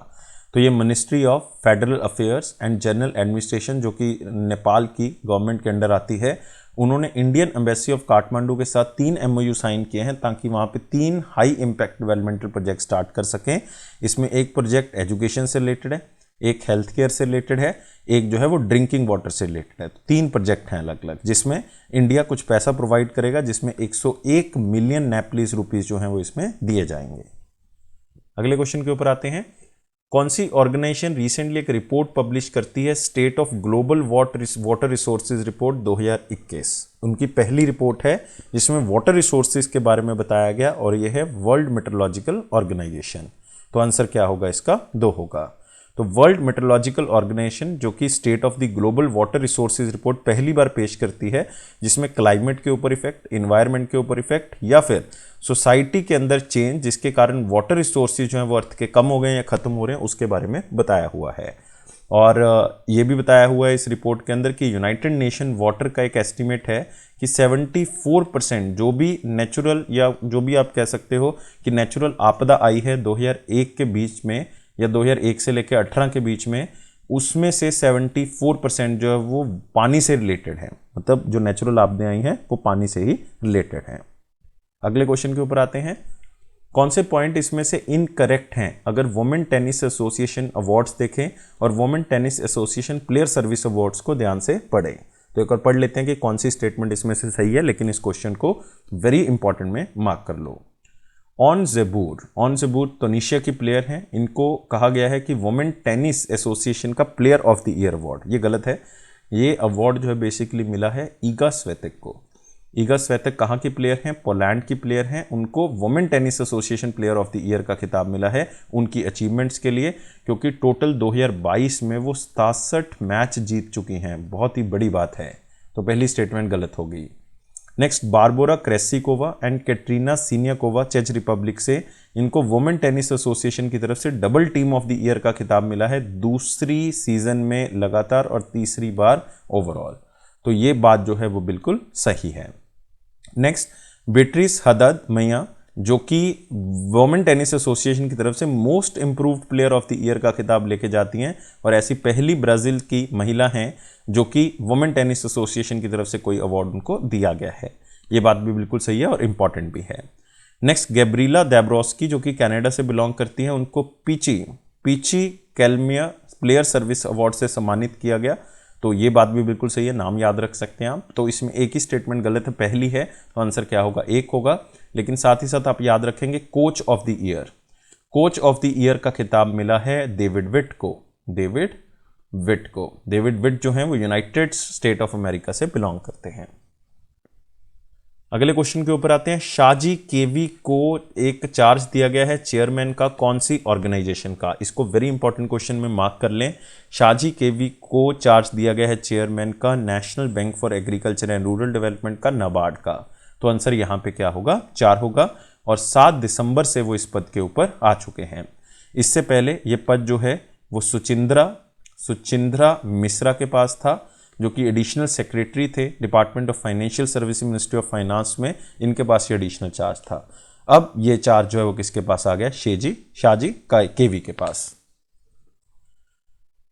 तो ये ministry of federal affairs and general administration जो कि नेपाल की गवर्नमेंट के अंडर आती है, उन्होंने इंडियन एम्बेसी ऑफ काठमांडू के साथ 3 MOU साइन किए हैं ताकि वहाँ पे 3 high impact developmental project start कर सकें। इसमें एक प्रोजेक्ट एजुकेशन से रिलेटेड है, एक हेल्थ केयर से रिलेटेड है, एक जो है वो ड्रिंकिंग वाटर से रिलेटेड है। तो 3 प्रोजेक्ट हैं अलग अलग, जिसमें इंडिया कुछ पैसा प्रोवाइड करेगा, जिसमें 101 मिलियन नेपालीज रुपीज़ जो हैं वो इसमें दिए जाएंगे। अगले क्वेश्चन के ऊपर आते हैं। कौन सी ऑर्गेनाइजेशन रिसेंटली एक रिपोर्ट पब्लिश करती है, state of global water resources report 2021? उनकी पहली रिपोर्ट है जिसमें वाटर रिसोर्सेज के बारे में बताया गया, और यह है वर्ल्ड मेट्रोलॉजिकल ऑर्गेनाइजेशन। तो आंसर क्या होगा इसका? 2 होगा। तो वर्ल्ड मेट्रोलॉजिकल ऑर्गेनाइजेशन जो कि state of the global water resources report पहली बार पेश करती है, जिसमें क्लाइमेट के ऊपर इफेक्ट, इन्वायरमेंट के ऊपर इफेक्ट, या फिर सोसाइटी के अंदर चेंज जिसके कारण वाटर रिसोर्सेज जो हैं वो अर्थ के कम हो गए या खत्म हो रहे हैं, उसके बारे में बताया हुआ है। और ये भी बताया हुआ है इस रिपोर्ट के अंदर कि यूनाइटेड नेशन वाटर का एक एस्टिमेट है कि 74% जो भी नेचुरल, या जो भी आप कह सकते हो कि नेचुरल आपदा आई है 2001 के बीच में या 2001 से लेकर 18 के बीच में, उसमें से 74% जो है वो पानी से रिलेटेड है। मतलब जो नेचुरल आपदाएं आई हैं वो पानी से ही रिलेटेड हैं। अगले क्वेश्चन के ऊपर आते हैं। कौन से पॉइंट इसमें से इनकरेक्ट हैं अगर वुमेन टेनिस एसोसिएशन अवार्ड्स देखें और women tennis association player service awards को ध्यान से पढ़ें? तो एक बार पढ़ लेते हैं कि कौन सी स्टेटमेंट इसमें से सही है, लेकिन इस क्वेश्चन को वेरी इंपॉर्टेंट में मार्क कर लो। ऑन ज़ेबूर तुनीशिया की प्लेयर हैं, इनको कहा गया है कि वुमेन टेनिस एसोसिएशन का player of the year award. ये गलत है। ये अवार्ड जो है बेसिकली मिला है ईगा स्वेतेक को। ईगा स्वेतेक कहाँ की प्लेयर हैं? पोलैंड की प्लेयर हैं। उनको women tennis association player of the year का खिताब मिला है उनकी अचीवमेंट्स के लिए, क्योंकि टोटल 2022 में वो 67 मैच जीत चुकी हैं। बहुत ही बड़ी बात है। तो पहली स्टेटमेंट गलत हो गई। Next, Barbora Krejcikova and Katerina Siniakova चेक रिपब्लिक से, इनको वुमेन टेनिस एसोसिएशन की तरफ से double team of the year का खिताब मिला है दूसरी सीजन में लगातार और तीसरी बार ओवरऑल। तो ये बात जो है वो बिल्कुल सही है। नेक्स्ट, बेट्रिस हदद मैया जो कि वुमेन टेनिस एसोसिएशन की तरफ से most improved player of the year का खिताब लेके जाती हैं और ऐसी पहली ब्राजील की महिला हैं जो कि वुमेन टेनिस एसोसिएशन की तरफ से कोई अवार्ड उनको दिया गया है। ये बात भी बिल्कुल सही है और इंपॉर्टेंट भी है। नेक्स्ट, गैब्रिला दैब्रोस्की जो कि कनाडा से बिलोंग करती हैं, उनको पीची कैल्मिया प्लेयर सर्विस अवार्ड से सम्मानित किया गया। तो ये बात भी बिल्कुल सही है, नाम याद रख सकते हैं आप। तो इसमें एक ही स्टेटमेंट गलत है, पहली है, तो आंसर क्या होगा, एक होगा। लेकिन साथ ही साथ आप याद रखेंगे coach of the year, coach of the year का खिताब मिला है डेविड विट को। डेविड विट जो है वो यूनाइटेड स्टेट ऑफ अमेरिका से बिलोंग करते हैं। अगले क्वेश्चन के ऊपर आते हैं। शाजी केवी को एक चार्ज दिया गया है चेयरमैन का, कौन सी ऑर्गेनाइजेशन का? इसको वेरी इंपॉर्टेंट क्वेश्चन में मार्क कर लें। शाजी केवी को चार्ज दिया गया है चेयरमैन का national bank for agriculture and rural development का, नाबार्ड का। तो आंसर यहां पे क्या होगा, 4 होगा। और 7 दिसंबर से वो इस पद के ऊपर आ चुके हैं। इससे पहले ये पद जो है वो सुचिंद्रा मिश्रा के पास था, जो कि एडिशनल सेक्रेटरी थे department of financial service ministry of finance में। इनके पास ये एडिशनल चार्ज था। अब ये चार्ज जो है वो किसके पास आ गया, शाजी केवी के पास।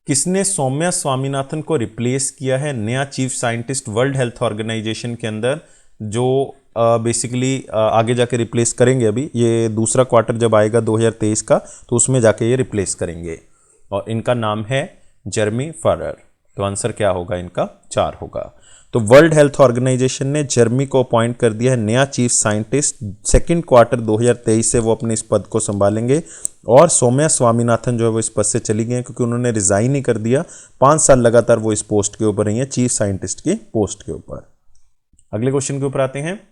किसने सौम्या स्वामीनाथन को रिप्लेस किया है नया chief scientist World Health Organization के अंदर, जो बेसिकली आगे जाके रिप्लेस करेंगे। अभी ये दूसरा क्वार्टर जब आएगा 2023 का, तो उसमें जाके ये रिप्लेस करेंगे। और इनका नाम है जेरमी फरर। तो आंसर क्या होगा इनका, 4 होगा। तो वर्ल्ड हेल्थ ऑर्गेनाइजेशन ने जेरमी को अपॉइंट कर दिया है नया चीफ साइंटिस्ट। सेकंड क्वार्टर 2023 से वो अपने इस पद को संभालेंगे। और सौम्या स्वामीनाथन जो है वो इस पद से चली गई हैं, क्योंकि उन्होंने रिजाइन ही कर दिया। 5 साल लगातार वो इस पोस्ट के ऊपर रही है, चीफ साइंटिस्ट की पोस्ट के ऊपर। अगले क्वेश्चन के ऊपर आते हैं।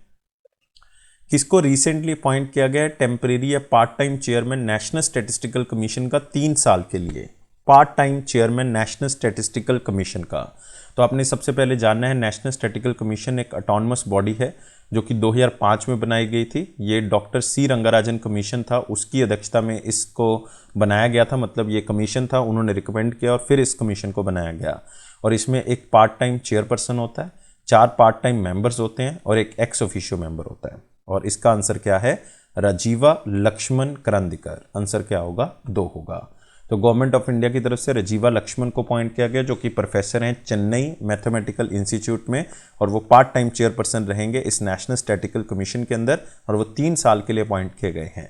किसको रिसेंटली अपॉइंट किया गया है टेम्परेरी या part time chairman national statistical commission का 3 साल के लिए? Part time chairman national statistical commission का। तो आपने सबसे पहले जानना है, नेशनल स्टैटिस्टिकल कमीशन एक ऑटोनमस बॉडी है जो कि 2005 में बनाई गई थी। ये डॉक्टर सी रंगाराजन कमीशन था, उसकी अध्यक्षता में इसको बनाया गया था। मतलब ये कमीशन था, उन्होंने रिकमेंड किया और फिर इस कमीशन को बनाया गया। और इसमें एक पार्ट टाइम चेयरपर्सन होता है, 4 पार्ट टाइम मेंबर्स होते हैं और एक एक्स ऑफिशियो मेंबर होता है। और इसका आंसर क्या है, राजीवा लक्ष्मण करंदीकर। आंसर क्या होगा, 2 होगा। तो गवर्नमेंट ऑफ इंडिया की तरफ से राजीवा लक्ष्मण को अपॉइंट किया गया, जो कि प्रोफेसर हैं चेन्नई मैथमेटिकल इंस्टीट्यूट में, और वो पार्ट टाइम चेयरपर्सन रहेंगे इस नेशनल स्टैटिस्टिकल कमीशन के अंदर। और वो 3 साल के लिए अपॉइंट किए गए हैं।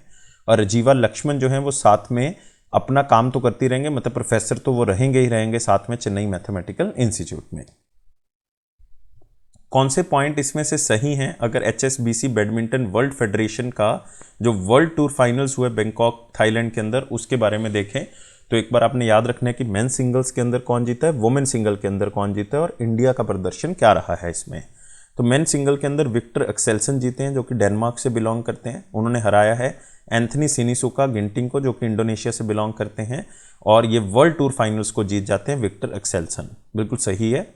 और राजीवा लक्ष्मण जो है वो साथ में अपना काम तो करती रहेंगे, मतलब प्रोफेसर तो वो रहेंगे ही रहेंगे साथ में चेन्नई मैथमेटिकल इंस्टीट्यूट में। कौन से पॉइंट इसमें से सही हैं? अगर HSBC बैडमिंटन वर्ल्ड फेडरेशन का जो वर्ल्ड टूर फाइनल्स हुए बैंकॉक थाईलैंड के अंदर, उसके बारे में देखें तो एक बार आपने याद रखना है कि मेन सिंगल्स के अंदर कौन जीता है, वुमेन सिंगल के अंदर कौन जीता है और इंडिया का प्रदर्शन क्या रहा है इसमें। तो मेन सिंगल के अंदर विक्टर एक्सेल्सन जीते हैं, जो कि डेनमार्क से बिलोंग करते हैं। उन्होंने हराया है एंथनी सिनिसुका गिंटिंग को, जो कि इंडोनेशिया से बिलोंग करते हैं। और ये वर्ल्ड टूर फाइनल्स को जीत जाते हैं विक्टर एक्सेल्सन। बिल्कुल सही है।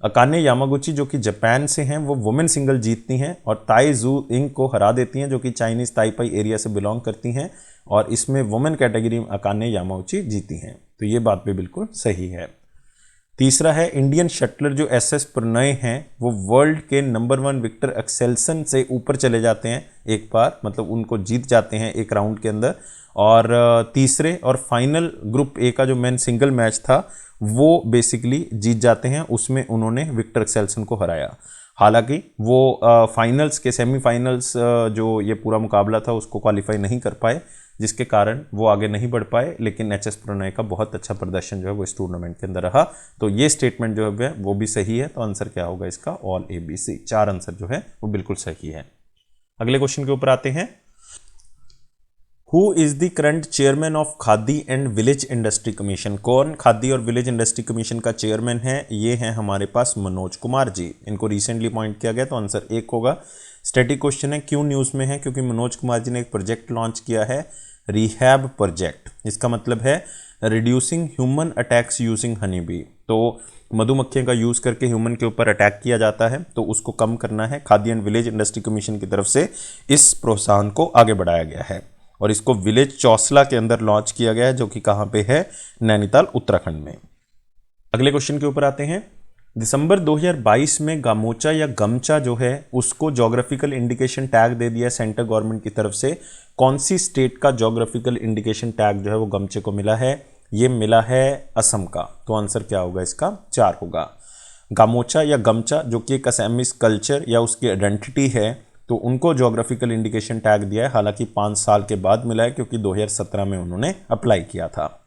अकाने यामागुची जो कि जापान से हैं, वो वुमेन सिंगल जीतती हैं और ताई जू इंग को हरा देती हैं, जो कि चाइनीज ताइपाई एरिया से बिलोंग करती हैं। और इसमें वुमेन कैटेगरी में अकाने यामागुची जीती हैं। तो ये बात भी बिल्कुल सही है। तीसरा है, इंडियन शटलर जो SS प्रणय हैं, वो वर्ल्ड के नंबर 1 विक्टर एक्सेल्सन से ऊपर चले जाते हैं एक बार, मतलब उनको जीत जाते हैं एक राउंड के अंदर। और तीसरे और फाइनल ग्रुप A का जो मेन सिंगल मैच था वो बेसिकली जीत जाते हैं, उसमें उन्होंने विक्टर एक्सेल्सन को हराया। हालांकि वो फाइनल्स के सेमीफाइनल्स जो ये पूरा मुकाबला था उसको क्वालिफाई नहीं कर पाए, जिसके कारण वो आगे नहीं बढ़ पाए। लेकिन HS प्रणय का बहुत अच्छा प्रदर्शन जो है वो इस टूर्नामेंट के अंदर रहा। तो ये स्टेटमेंट जो है वो भी सही है। तो आंसर क्या होगा इसका, ऑल ABC। 4 आंसर जो है वो बिल्कुल सही है। अगले क्वेश्चन के ऊपर आते हैं। Who is the current chairman of khadi and village industry commission? कौन खादी और विलेज इंडस्ट्री कमीशन का चेयरमैन है? ये हैं हमारे पास मनोज कुमार जी। इनको रिसेंटली अपॉइंट किया गया। तो आंसर 1 होगा। स्टैटिक क्वेश्चन है, क्यों न्यूज़ में है? क्योंकि मनोज कुमार जी ने एक प्रोजेक्ट लॉन्च किया है, रिहैब प्रोजेक्ट। इसका मतलब है reducing human attacks using honey bee. तो मधुमक्खियों का यूज़ करके ह्यूमन के ऊपर अटैक किया जाता है, तो उसको कम करना है। Khadi and village industry commission की तरफ से इस प्रोत्साहन को आगे बढ़ाया गया है और इसको विलेज चौसला के अंदर लॉन्च किया गया है, जो कि कहाँ पे है, नैनीताल उत्तराखंड में। अगले क्वेश्चन के ऊपर आते हैं। दिसंबर 2022 में गामोचा या गमचा जो है उसको जोग्राफिकल इंडिकेशन टैग दे दिया सेंट्रल गवर्नमेंट की तरफ से। कौन सी स्टेट का जोग्राफिकल इंडिकेशन टैग जो है वो गमचे को मिला है? ये मिला है असम का। तो आंसर क्या होगा इसका? 4 होगा। गामोचा या गमचा जो कि एक असमीज कल्चर या उसकी आइडेंटिटी है, तो उनको जोग्राफिकल इंडिकेशन टैग दिया है, हालांकि 5 साल के बाद मिला है क्योंकि 2017 में उन्होंने अप्लाई किया था।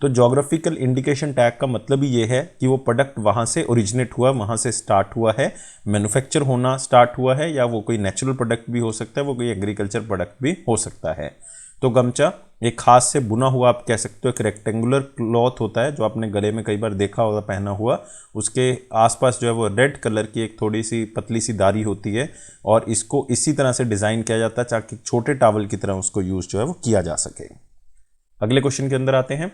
तो जोग्राफिकल इंडिकेशन टैग का मतलब ही ये है कि वो प्रोडक्ट वहाँ से ओरिजिनेट हुआ, वहाँ से स्टार्ट हुआ है, मैन्युफैक्चर होना स्टार्ट हुआ है, या वो कोई नेचुरल प्रोडक्ट भी हो सकता है, वो कोई एग्रीकल्चर प्रोडक्ट भी हो सकता है। तो गमचा एक हाथ से बुना हुआ आप कह सकते हो एक रेक्टेंगुलर क्लॉथ होता है जो आपने गले में कई बार देखा होगा पहना हुआ। उसके आसपास जो है वो रेड कलर की एक थोड़ी सी पतली सी दारी होती है और इसको इसी तरह से डिज़ाइन किया जाता है ताकि छोटे टावल की तरह उसको यूज़ जो है वो किया जा सके। अगले क्वेश्चन के अंदर आते हैं।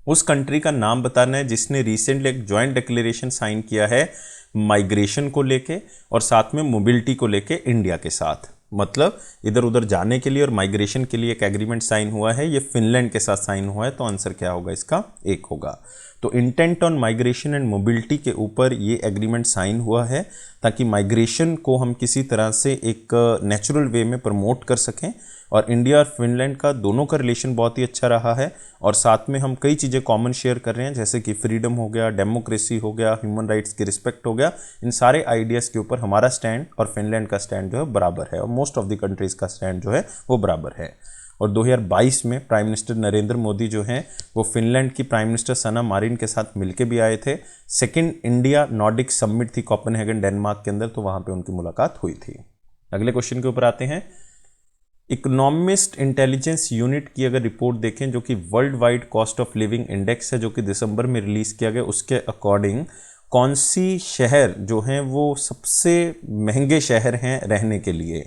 उस कंट्री का नाम बताना है जिसने रिसेंटली एक जॉइंट डिक्लेरेशन साइन किया है माइग्रेशन को लेके और साथ में मोबिलिटी को लेके इंडिया के साथ। मतलब इधर उधर जाने के लिए और माइग्रेशन के लिए एक एग्रीमेंट साइन हुआ है, ये फिनलैंड के साथ साइन हुआ है। तो आंसर क्या होगा इसका? 1 होगा। तो intent on migration and mobility के ऊपर ये एग्रीमेंट साइन हुआ है ताकि माइग्रेशन को हम किसी तरह से एक नेचुरल वे में प्रमोट कर सकें। और इंडिया और फिनलैंड का दोनों का रिलेशन बहुत ही अच्छा रहा है और साथ में हम कई चीज़ें कॉमन शेयर कर रहे हैं, जैसे कि फ्रीडम हो गया, डेमोक्रेसी हो गया, ह्यूमन राइट्स की रिस्पेक्ट हो गया। इन सारे आइडियाज़ के ऊपर हमारा स्टैंड और फिनलैंड का स्टैंड जो है बराबर है और मोस्ट ऑफ द कंट्रीज़ का स्टैंड जो है वो बराबर है। और 2022 में प्राइम मिनिस्टर नरेंद्र मोदी जो हैं वो फिनलैंड की प्राइम मिनिस्टर सना मारिन के साथ मिलके भी आए थे। सेकेंड इंडिया नॉर्डिक समिट थी कोपेनहेगन डेनमार्क के अंदर, तो वहाँ पे उनकी मुलाकात हुई थी। अगले क्वेश्चन के ऊपर आते हैं। इकोनॉमिस्ट इंटेलिजेंस यूनिट की अगर रिपोर्ट देखें जो कि world wide cost of living index है जो कि दिसंबर में रिलीज़ किया गया, उसके अकॉर्डिंग कौन सी शहर जो हैं वो सबसे महंगे शहर हैं रहने के लिए?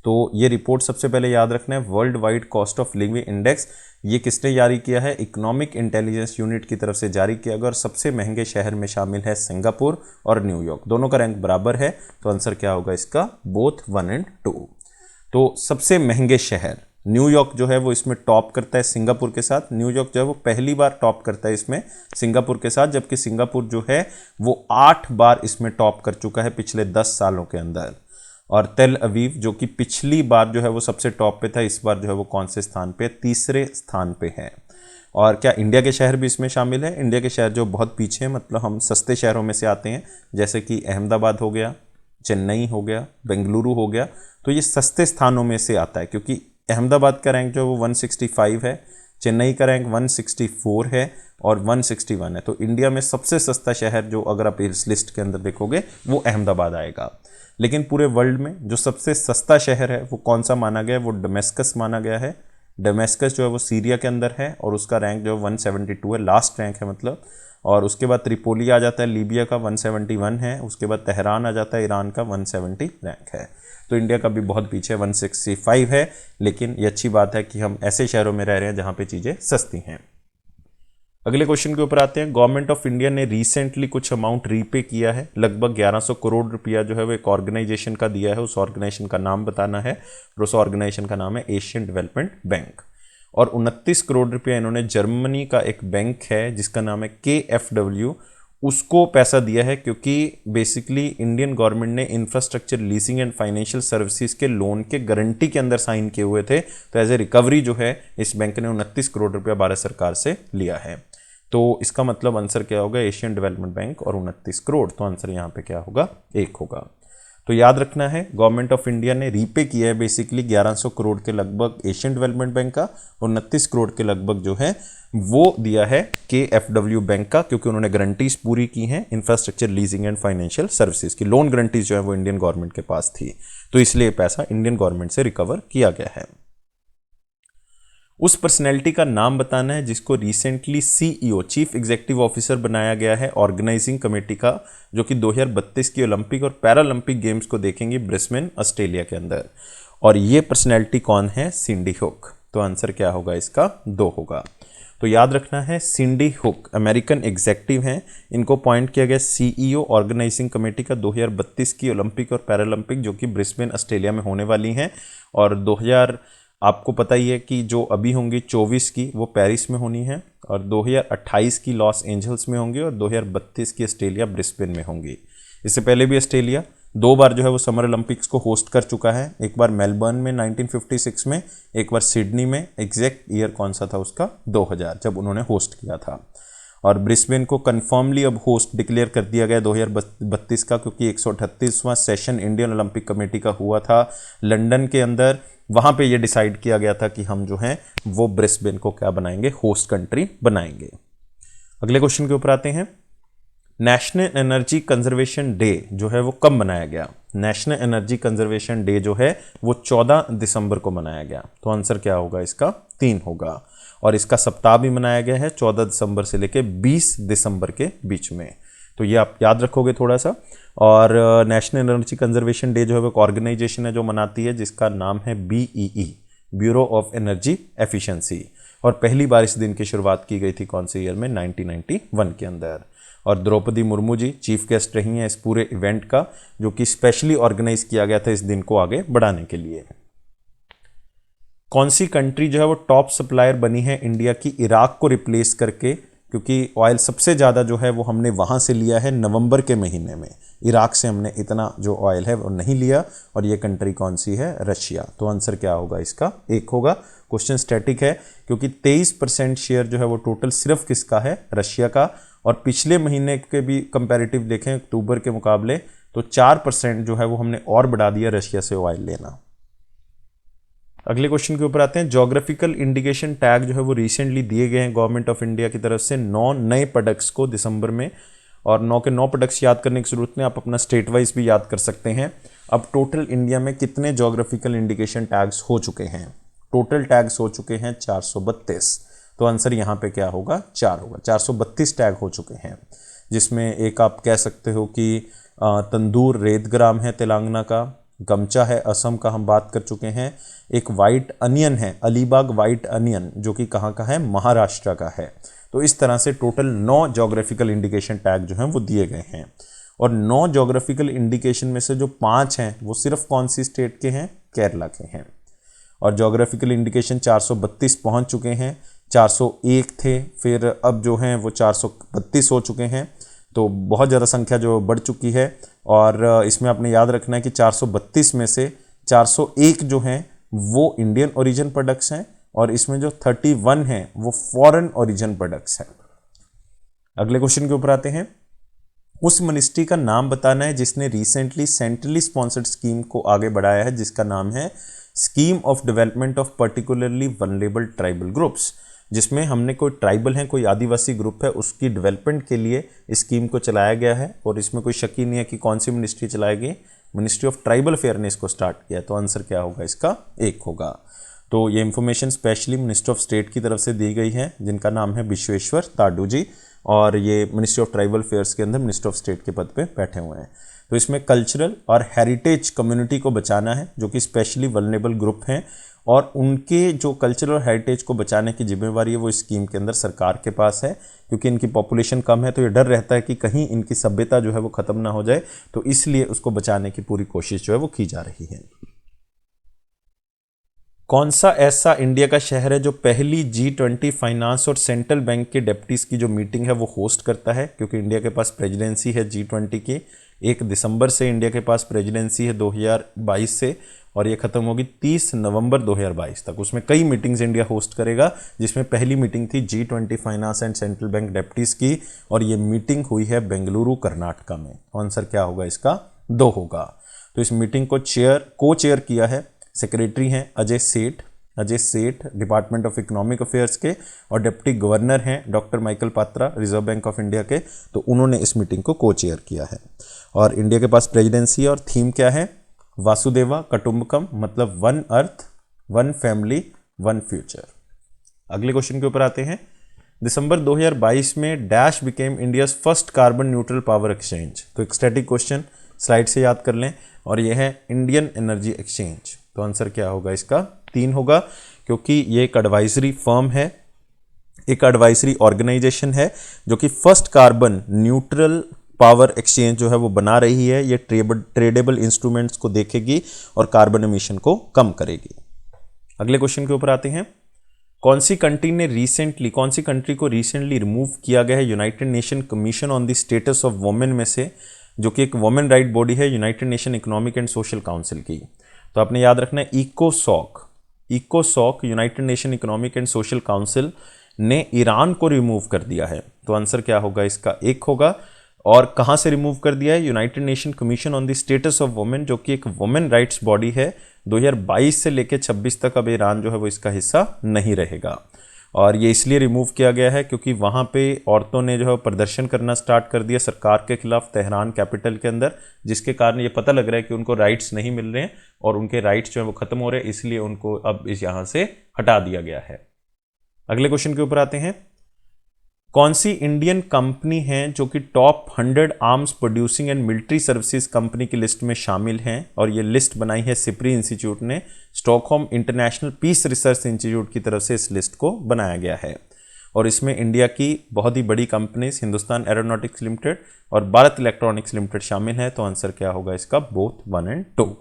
तो ये रिपोर्ट सबसे पहले याद रखना है, world wide cost of living index, ये किसने जारी किया है? इकोनॉमिक इंटेलिजेंस यूनिट की तरफ से जारी किया गया और सबसे महंगे शहर में शामिल है सिंगापुर और न्यूयॉर्क। दोनों का रैंक बराबर है, तो आंसर क्या होगा इसका? बोथ 1 और 2। तो सबसे महंगे शहर न्यूयॉर्क जो है वो इसमें टॉप करता है सिंगापुर के साथ। न्यूयॉर्क जो है वो पहली बार टॉप करता है इसमें सिंगापुर के साथ, जबकि सिंगापुर जो है वो 8 बार इसमें टॉप कर चुका है पिछले 10 सालों के अंदर। और तेल अवीव जो कि पिछली बार जो है वो सबसे टॉप पे था, इस बार जो है वो कौन से स्थान पे? 3रे स्थान पे है। और क्या इंडिया के शहर भी इसमें शामिल है? इंडिया के शहर जो बहुत पीछे हैं, मतलब हम सस्ते शहरों में से आते हैं, जैसे कि अहमदाबाद हो गया, चेन्नई हो गया, बेंगलुरु हो गया, तो ये सस्ते स्थानों में से आता है क्योंकि अहमदाबाद का रैंक जो है वो 165 है, चेन्नई का रैंक 164 है और 161 है। तो इंडिया में सबसे सस्ता शहर जो अगर आप इस लिस्ट के अंदर देखोगे वो अहमदाबाद आएगा। लेकिन पूरे वर्ल्ड में जो सबसे सस्ता शहर है वो कौन सा माना गया है? वो डमेस्कस माना गया है। डमेस्कस जो है वो सीरिया के अंदर है और उसका रैंक जो है 172 है, लास्ट रैंक है मतलब। और उसके बाद त्रिपोली आ जाता है, लीबिया का 171 है। उसके बाद तेहरान आ जाता है, ईरान का 170 रैंक है। तो इंडिया का भी बहुत पीछे 165 है, लेकिन ये अच्छी बात है कि हम ऐसे शहरों में रह रहे हैं जहाँ पे चीज़ें सस्ती हैं। अगले क्वेश्चन के ऊपर आते हैं। गवर्नमेंट ऑफ इंडिया ने रिसेंटली कुछ अमाउंट रीपे किया है, लगभग 1100 करोड़ रुपया जो है वो एक ऑर्गेनाइजेशन का दिया है। उस ऑर्गेनाइजेशन का नाम बताना है और उस ऑर्गेनाइजेशन का नाम है एशियन डेवलपमेंट बैंक। और 29 करोड़ रुपया इन्होंने जर्मनी का एक बैंक है जिसका नाम है KfW, उसको पैसा दिया है क्योंकि बेसिकली इंडियन गवर्नमेंट ने Infrastructure Leasing and Financial Services के लोन के गारंटी के अंदर साइन किए हुए थे। तो एज ए रिकवरी जो है इस बैंक ने 29 करोड़ रुपया भारत सरकार से लिया है। तो इसका मतलब आंसर क्या होगा? एशियन डेवलपमेंट बैंक और 29 करोड़। तो आंसर यहाँ पे क्या होगा? 1 होगा। तो याद रखना है गवर्नमेंट ऑफ इंडिया ने रीपे किया है बेसिकली 1100 करोड़ के लगभग एशियन डेवलपमेंट बैंक का और 29 करोड़ के लगभग जो है वो दिया है KfW बैंक का, क्योंकि उन्होंने गारंटीज पूरी की हैं Infrastructure Leasing and Financial Services की। लोन गारंटीज जो है वो इंडियन गवर्नमेंट के पास थी, तो इसलिए पैसा इंडियन गवर्नमेंट से रिकवर किया गया है। उस पर्सनैलिटी का नाम बताना है जिसको recently CEO chief executive officer बनाया गया है ऑर्गेनाइजिंग कमेटी का, जो कि 2032 की ओलंपिक और पैरालंपिक गेम्स को देखेंगे ब्रिस्बेन ऑस्ट्रेलिया के अंदर। और ये पर्सनैलिटी कौन है? सिंडी हुक। तो आंसर क्या होगा इसका? 2 होगा। तो याद रखना है सिंडी हुक अमेरिकन एग्जीक्यूटिव हैं, इनको अपॉइंट किया गया CEO ऑर्गेनाइजिंग कमेटी का 2032 की ओलंपिक और पैरालंपिक जो कि ब्रिस्बेन ऑस्ट्रेलिया में होने वाली हैं। और आपको पता ही है कि जो अभी होंगी 24 की वो पेरिस में होनी है, और 2028 की लॉस एंजल्स में होंगी, और 2032 की ऑस्ट्रेलिया ब्रिस्बेन में होंगी। इससे पहले भी ऑस्ट्रेलिया 2 बार जो है वो समर ओलंपिक्स को होस्ट कर चुका है, एक बार मेलबर्न में 1956 में, एक बार सिडनी में। एग्जैक्ट ईयर कौन सा था उसका? 2000, जब उन्होंने होस्ट किया था। और ब्रिस्बेन को कन्फर्मली अब होस्ट डिक्लेयर कर दिया गया 2032 का, क्योंकि 138वां सेशन इंडियन ओलंपिक कमेटी का हुआ था लंदन के अंदर। वहाँ पे ये डिसाइड किया गया था कि हम जो हैं वो ब्रिस्बेन को क्या बनाएंगे? होस्ट कंट्री बनाएंगे। अगले क्वेश्चन के ऊपर आते हैं। नेशनल एनर्जी कंजर्वेशन डे जो है वो कब मनाया गया? नेशनल एनर्जी कंजर्वेशन डे जो है वो 14 दिसंबर को मनाया गया। तो आंसर क्या होगा इसका? 3 होगा। और इसका सप्ताह भी मनाया गया है 14 दिसंबर से लेकर 20 दिसंबर के बीच में। तो ये आप याद रखोगे थोड़ा सा। और नेशनल एनर्जी कंजर्वेशन डे जो है वो एक ऑर्गेनाइजेशन है जो मनाती है, जिसका नाम है BEE, bureau of energy efficiency. और पहली बार इस दिन की शुरुआत की गई थी कौन से ईयर में? 1991 के अंदर। और द्रौपदी मुर्मू जी चीफ गेस्ट रही हैं इस पूरे इवेंट का, जो कि स्पेशली ऑर्गेनाइज किया गया था इस दिन को आगे बढ़ाने के लिए। कौन सी कंट्री जो है वो टॉप सप्लायर बनी है इंडिया की इराक को रिप्लेस करके? क्योंकि ऑयल सबसे ज़्यादा जो है वो हमने वहाँ से लिया है नवंबर के महीने में। इराक से हमने इतना जो ऑयल है वो नहीं लिया। और ये कंट्री कौन सी है? रशिया। तो आंसर क्या होगा इसका? 1 होगा। क्वेश्चन स्टैटिक है क्योंकि 23% शेयर जो है वो टोटल सिर्फ किसका है? रशिया का। और पिछले महीने के भी कंपैरेटिव देखें अक्टूबर के मुकाबले, तो 4% जो है वो हमने और बढ़ा दिया रशिया से ऑयल लेना। अगले क्वेश्चन के ऊपर आते हैं। ज्योग्राफिकल इंडिकेशन टैग जो है वो रिसेंटली दिए गए हैं गवर्नमेंट ऑफ इंडिया की तरफ से 9 नए प्रोडक्ट्स को दिसंबर में। और 9 के 9 प्रोडक्ट्स याद करने की जरूरत नहीं, आप अपना स्टेट वाइज भी याद कर सकते हैं। अब टोटल इंडिया में कितने ज्योग्राफिकल इंडिकेशन टैग्स हो चुके हैं? टोटल टैग्स हो चुके हैं 432। तो आंसर यहाँ पे क्या होगा? 4 होगा। 432 टैग हो चुके हैं, जिसमें एक आप कह सकते हो कि तंदूर रेतग्राम है तेलंगाना का, गमचा है असम का, हम बात कर चुके हैं। एक वाइट अनियन है अलीबाग वाइट अनियन, जो कि कहाँ का है? महाराष्ट्र का है। तो इस तरह से टोटल 9 ज्योग्राफिकल इंडिकेशन टैग जो हैं वो दिए गए हैं। और 9 ज्योग्राफिकल इंडिकेशन में से जो 5 हैं वो सिर्फ कौन सी स्टेट के हैं? केरला के हैं। और ज्योग्राफिकल इंडिकेशन 432 पहुंच चुके हैं। 401 थे, फिर अब जो हैं वो 432 हो चुके हैं। तो बहुत ज़्यादा संख्या जो बढ़ चुकी है। और इसमें आपने याद रखना है कि 432 में से 401 जो हैं वो इंडियन ओरिजिन प्रोडक्ट्स हैं, और इसमें जो 31 हैं वो फॉरेन ओरिजिन प्रोडक्ट्स हैं। अगले क्वेश्चन के ऊपर आते हैं। उस मिनिस्ट्री का नाम बताना है जिसने रिसेंटली सेंट्रली स्पॉन्सर्ड स्कीम को आगे बढ़ाया है, जिसका नाम है scheme of development of particularly vulnerable tribal groups, जिसमें हमने कोई ट्राइबल है, कोई आदिवासी ग्रुप है, उसकी डेवलपमेंट के लिए इस स्कीम को चलाया गया है। और इसमें कोई शक ही नहीं है कि कौन सी मिनिस्ट्री चलाएगी? मिनिस्ट्री ऑफ ट्राइबल अफेयर ने इसको स्टार्ट किया। तो आंसर क्या होगा इसका? 1 होगा। तो ये information specially minister of state की तरफ से दी गई है, जिनका नाम है विश्वेश्वर ताडू जी, और ये मिनिस्ट्री ऑफ ट्राइबल अफेयर्स के अंदर मिनिस्टर ऑफ स्टेट के पद पे बैठे हुए हैं। तो इसमें कल्चरल और हेरिटेज कम्युनिटी को बचाना है, जो कि स्पेशली वल्नरेबल ग्रुप हैं, और उनके जो कल्चर और हेरिटेज को बचाने की जिम्मेवारी है वो इस स्कीम के अंदर सरकार के पास है। क्योंकि इनकी पॉपुलेशन कम है, तो ये डर रहता है कि कहीं इनकी सभ्यता जो है वो खत्म ना हो जाए, तो इसलिए उसको बचाने की पूरी कोशिश जो है वो की जा रही है। कौन सा ऐसा इंडिया का शहर है जो पहली G20 फाइनेंस और सेंट्रल बैंक के डेप्यूटीज की जो मीटिंग है वो होस्ट करता है? क्योंकि इंडिया के पास प्रेसिडेंसी है G20 की। 1 दिसंबर से इंडिया के पास प्रेसिडेंसी है 2022 से, और ये खत्म होगी 30 नवंबर 2022 तक। उसमें कई मीटिंग्स इंडिया होस्ट करेगा, जिसमें पहली मीटिंग थी G20 finance and central bank deputies की, और ये मीटिंग हुई है बेंगलुरु कर्नाटका में। आंसर क्या होगा इसका? 2 होगा। तो इस मीटिंग को को चेयर किया है, सेक्रेटरी हैं अजय सेठ डिपार्टमेंट ऑफ इकोनॉमिक अफेयर्स के, और डिप्टी गवर्नर हैं doctor Michael Patra reserve bank of India के। तो उन्होंने इस मीटिंग को को चेयर किया है। और इंडिया के पास प्रेसिडेंसी, और थीम क्या है? वासुदेवा कुटुंबकम, मतलब 1 अर्थ 1 फैमिली 1 फ्यूचर। अगले क्वेश्चन के ऊपर आते हैं। दिसंबर 2022 में dash became India's first carbon neutral power exchange. तो एक स्टैटिक क्वेश्चन स्लाइड से याद कर लें, और यह है इंडियन एनर्जी एक्सचेंज। तो आंसर क्या होगा इसका? 3 होगा, क्योंकि ये एक एडवाइजरी फर्म है, एक एडवाइजरी ऑर्गेनाइजेशन है, जो कि first carbon neutral power exchange जो है वो बना रही है। ये ट्रेडेबल इंस्ट्रूमेंट्स को देखेगी और कार्बन एमिशन को कम करेगी। अगले क्वेश्चन के ऊपर आते हैं। कौन सी कंट्री को रिसेंटली रिमूव किया गया है United Nation commission on the status of women में से, जो कि एक वुमेन राइट बॉडी है United Nation economic and social council की। तो आपने याद रखना है इकोसॉक United Nation economic and social council ने ईरान को रिमूव कर दिया है। तो आंसर क्या होगा इसका? एक होगा। और कहां से रिमूव कर दिया है? United Nation commission on the status of women, जो कि एक वुमेन राइट्स बॉडी है। 2022 से लेकर 26 तक अब ईरान जो है वो इसका हिस्सा नहीं रहेगा। और ये इसलिए रिमूव किया गया है क्योंकि वहाँ पे औरतों ने जो है प्रदर्शन करना स्टार्ट कर दिया सरकार के खिलाफ तेहरान कैपिटल के अंदर, जिसके कारण ये पता लग रहा है कि उनको राइट्स नहीं मिल रहे हैं और उनके राइट्स जो है वो खत्म हो रहे हैं, इसलिए उनको अब इस यहाँ से हटा दिया गया है। अगले क्वेश्चन के ऊपर आते हैं। कौन सी इंडियन कंपनी है जो कि top 100 arms producing and military services company की लिस्ट में शामिल हैं? और ये लिस्ट बनाई है सिप्री इंस्टीट्यूट ने, Stockholm International Peace Research Institute की तरफ से इस लिस्ट को बनाया गया है। और इसमें इंडिया की बहुत ही बड़ी कंपनीज हिंदुस्तान एरोनॉटिक्स लिमिटेड और भारत इलेक्ट्रॉनिक्स लिमिटेड शामिल है। तो आंसर क्या होगा इसका? बोथ 1 और 2।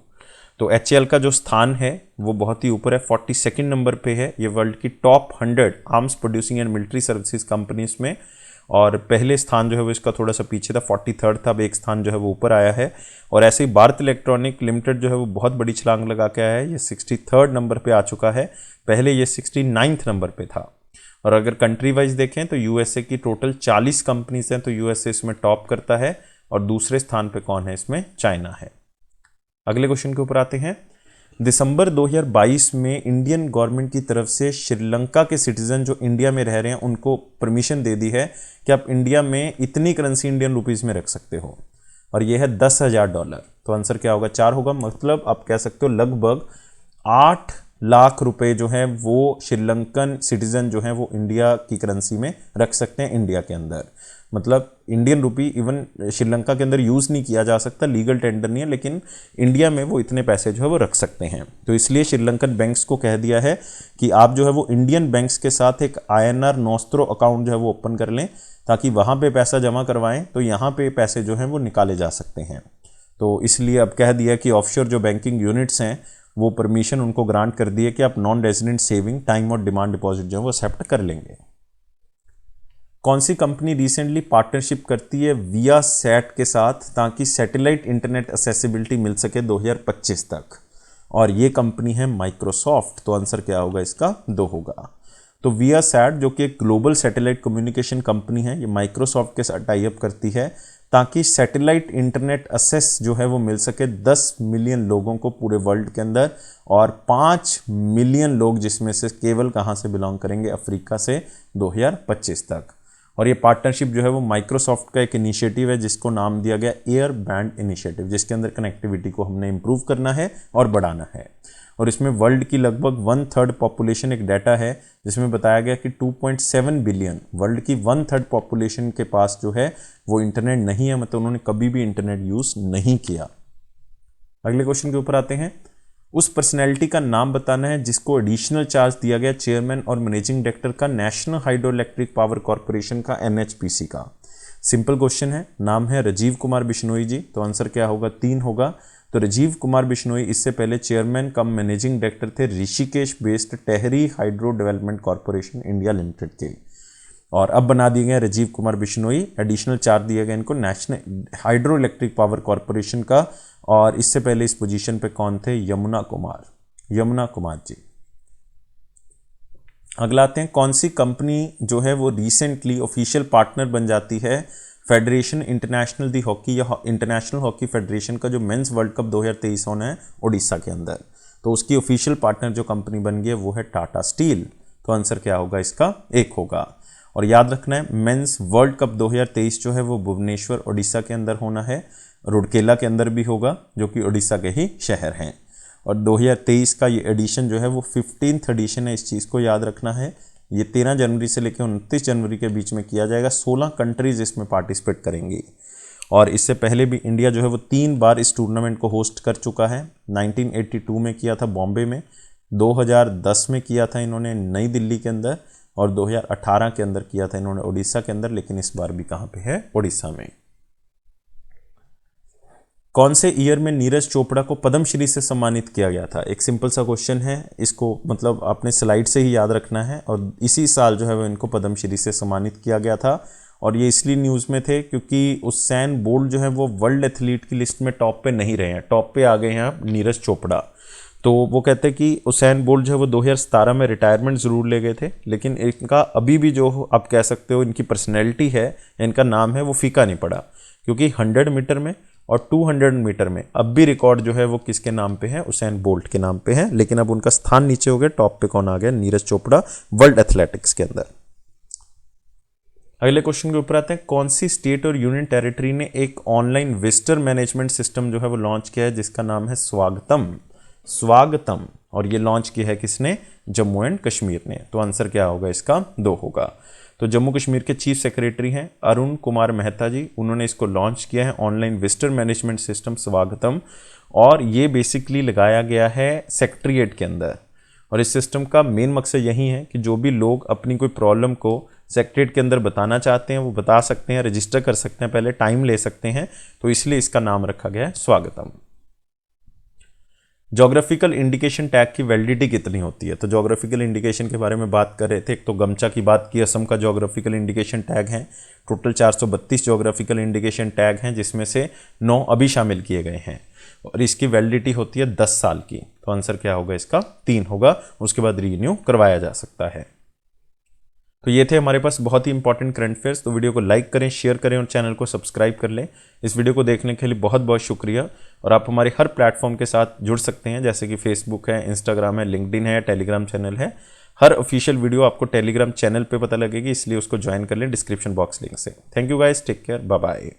तो HAL का जो स्थान है वो बहुत ही ऊपर है, 42nd नंबर पे है ये वर्ल्ड की top 100 arms producing and military services companies में। और पहले स्थान जो है वो इसका थोड़ा सा पीछे था, 43rd था, अब एक स्थान जो है वो ऊपर आया है। और ऐसे ही भारत इलेक्ट्रॉनिक लिमिटेड जो है वो बहुत बड़ी छलांग लगा के आया है, ये 63rd नंबर पे आ चुका है, पहले ये 69th नंबर पे था। और अगर कंट्री वाइज देखें तो USA की टोटल 40 कंपनीज हैं, तो USA इसमें टॉप करता है। और दूसरे स्थान पे कौन है? इसमें चाइना है। अगले क्वेश्चन के ऊपर आते हैं। दिसंबर 2022 में इंडियन गवर्नमेंट की तरफ से श्रीलंका के सिटीजन जो इंडिया में रह रहे हैं उनको परमिशन दे दी है कि आप इंडिया में इतनी करेंसी इंडियन रुपीस में रख सकते हो, और ये है $10,000। तो आंसर क्या होगा? 4 होगा। मतलब आप कह सकते हो लगभग 8 लाख रुपए जो है वो श्रीलंकन सिटीजन जो है वो इंडिया की करेंसी में रख सकते हैं इंडिया के अंदर। मतलब इंडियन रुपी इवन श्रीलंका के अंदर यूज़ नहीं किया जा सकता, लीगल टेंडर नहीं है, लेकिन इंडिया में वो इतने पैसे जो है वो रख सकते हैं। तो इसलिए श्रीलंकन बैंक्स को कह दिया है कि आप जो है वो इंडियन बैंक्स के साथ एक INR नोस्त्रो अकाउंट जो है वो ओपन कर लें, ताकि वहाँ पे पैसा जमा करवाएं तो यहाँ पे पैसे जो हैं वो निकाले जा सकते हैं। तो इसलिए अब कह दिया कि ऑफशोर जो बैंकिंग यूनिट्स हैं वो परमिशन उनको ग्रांट कर दी है कि आप नॉन रेजिडेंट सेविंग, टाइम और डिमांड डिपॉजिट जो है वो एक्सेप्ट कर लेंगे। कौन सी कंपनी रिसेंटली पार्टनरशिप करती है Viasat के साथ ताकि सैटेलाइट इंटरनेट एक्सेसिबिलिटी मिल सके 2025 तक? और ये कंपनी है माइक्रोसॉफ्ट। तो आंसर क्या होगा इसका? 2 होगा। तो Viasat जो कि एक ग्लोबल सैटेलाइट कम्युनिकेशन कंपनी है, ये माइक्रोसॉफ्ट के साथ टाई अप करती है ताकि सैटेलाइट इंटरनेट एक्सेस जो है वो मिल सके 10 मिलियन लोगों को पूरे वर्ल्ड के अंदर, और 5 मिलियन लोग जिसमें से केवल कहाँ से बिलोंग करेंगे? अफ्रीका से 2025 तक। और ये पार्टनरशिप जो है वो माइक्रोसॉफ्ट का एक इनिशिएटिव है जिसको नाम दिया गया एयर बैंड इनिशिएटिव, जिसके अंदर कनेक्टिविटी को हमने इंप्रूव करना है और बढ़ाना है। और इसमें वर्ल्ड की लगभग 1/3 पॉपुलेशन, एक डाटा है जिसमें बताया गया कि 2.7 बिलियन, वर्ल्ड की 1/3 पॉपुलेशन के पास जो है वो इंटरनेट नहीं है, मतलब उन्होंने कभी भी इंटरनेट यूज़ नहीं किया। अगले क्वेश्चन के ऊपर आते हैं। उस पर्सनैलिटी का नाम बताना है जिसको एडिशनल चार्ज दिया गया चेयरमैन और मैनेजिंग डायरेक्टर का national hydro electric power corporation का, NHPC का। सिंपल क्वेश्चन है, नाम है राजीव कुमार बिश्नोई जी। तो आंसर क्या होगा? 3 होगा। तो राजीव कुमार बिश्नोई इससे पहले चेयरमैन कम मैनेजिंग डायरेक्टर थे Rishikesh based Tehri hydro development corporation India limited के, और अब बना दिए गए राजीव कुमार बिश्नोई। एडिशनल चार्ज दिया गया इनको national hydro electric power corporation का। और इससे पहले इस पोजीशन पे कौन थे? यमुना कुमार जी। अगला आते हैं, कौन सी कंपनी जो है वो रिसेंटली ऑफिशियल पार्टनर बन जाती है फेडरेशन इंटरनेशनल दी हॉकी या इंटरनेशनल हॉकी फेडरेशन का, जो मेंस वर्ल्ड कप 2023 होना है उड़ीसा के अंदर। तो उसकी ऑफिशियल पार्टनर जो कंपनी बन गई है वो है टाटा स्टील। तो आंसर क्या होगा इसका? 1 होगा। और याद रखना है मेंस वर्ल्ड कप 2023 जो है वो भुवनेश्वर उड़ीसा के अंदर होना है, रुड़केला के अंदर भी होगा जो कि उड़ीसा के ही शहर हैं। और 2023 का ये एडिशन जो है वो 15th एडिशन है, इस चीज़ को याद रखना है। ये 13 जनवरी से लेकर 29 जनवरी के बीच में किया जाएगा। 16 कंट्रीज इसमें पार्टिसिपेट करेंगी। और इससे पहले भी इंडिया जो है वो 3 बार इस टूर्नामेंट को होस्ट कर चुका है। 1982 में किया था बॉम्बे में, 2010 में किया था इन्होंने नई दिल्ली के अंदर, और 2018 के अंदर किया था इन्होंने उड़ीसा के अंदर, लेकिन इस बार भी कहाँ पे है? उड़ीसा में। कौन से ईयर में नीरज चोपड़ा को पद्मश्री से सम्मानित किया गया था? एक सिंपल सा क्वेश्चन है, इसको मतलब आपने स्लाइड से ही याद रखना है। और इसी साल जो है वो इनको पद्मश्री से सम्मानित किया गया था। और ये इसलिए न्यूज़ में थे क्योंकि उसेन बोल्ट जो है वो वर्ल्ड एथलीट की लिस्ट में टॉप पे नहीं रहे हैं, टॉप पे आ गए हैं अब नीरज चोपड़ा। तो वो कहते हैं कि उसेन बोल्ट जो है वो 2017 में रिटायरमेंट ज़रूर ले गए थे, लेकिन इनका अभी भी जो आप कह सकते हो इनकी पर्सनैलिटी है, इनका नाम है, वो फीका नहीं पड़ा। क्योंकि 100 मीटर में और 200 मीटर में अब भी रिकॉर्ड जो है वो किसके नाम पे है? उसेन बोल्ट के नाम पे है। लेकिन अब उनका स्थान नीचे हो गया, टॉप पे कौन आ गया? नीरज चोपड़ा वर्ल्ड एथलेटिक्स के अंदर। अगले क्वेश्चन के ऊपर आते हैं, कौन सी स्टेट और यूनियन टेरिटरी ने एक ऑनलाइन विजिटर मैनेजमेंट सिस्टम जो है वो लॉन्च किया है जिसका नाम है स्वागतम? स्वागतम। और ये लॉन्च किया है किसने? जम्मू एंड कश्मीर ने। तो आंसर क्या होगा इसका? 2 होगा। तो जम्मू कश्मीर के चीफ सेक्रेटरी हैं अरुण कुमार मेहता जी, उन्होंने इसको लॉन्च किया है ऑनलाइन विजिटर मैनेजमेंट सिस्टम स्वागतम। और ये बेसिकली लगाया गया है सेक्रेटरीट के अंदर। और इस सिस्टम का मेन मकसद यही है कि जो भी लोग अपनी कोई प्रॉब्लम को सेक्रेटरीट के अंदर बताना चाहते हैं वो बता सकते हैं, रजिस्टर कर सकते हैं, पहले टाइम ले सकते हैं। तो इसलिए इसका नाम रखा गया है स्वागतम। जोग्राफिकल इंडिकेशन टैग की वैलिडिटी कितनी होती है? तो जोग्राफिकल इंडिकेशन के बारे में बात कर रहे थे। एक तो गमचा की बात की, असम का जोग्राफिकल इंडिकेशन टैग है। टोटल 432 जोग्राफिकल इंडिकेशन टैग हैं जिसमें से 9 अभी शामिल किए गए हैं और इसकी वैलिडिटी होती है 10 साल की। तो आंसर क्या होगा इसका? 3 होगा। उसके बाद रीन्यू करवाया जा सकता है। तो ये थे हमारे पास बहुत ही इंपॉर्टेंट करंट अफेयर्स। तो वीडियो को लाइक करें, शेयर करें और चैनल को सब्सक्राइब कर लें। इस वीडियो को देखने के लिए बहुत बहुत शुक्रिया। और आप हमारे हर प्लेटफॉर्म के साथ जुड़ सकते हैं, जैसे कि फेसबुक है, इंस्टाग्राम है, लिंक्डइन है, टेलीग्राम चैनल है। हर ऑफिशियल वीडियो आपको टेलीग्राम चैनल पे पता लगेगी, इसलिए उसको ज्वाइन कर लें डिस्क्रिप्शन बॉक्स लिंक से। Thank you guys, take care, bye bye.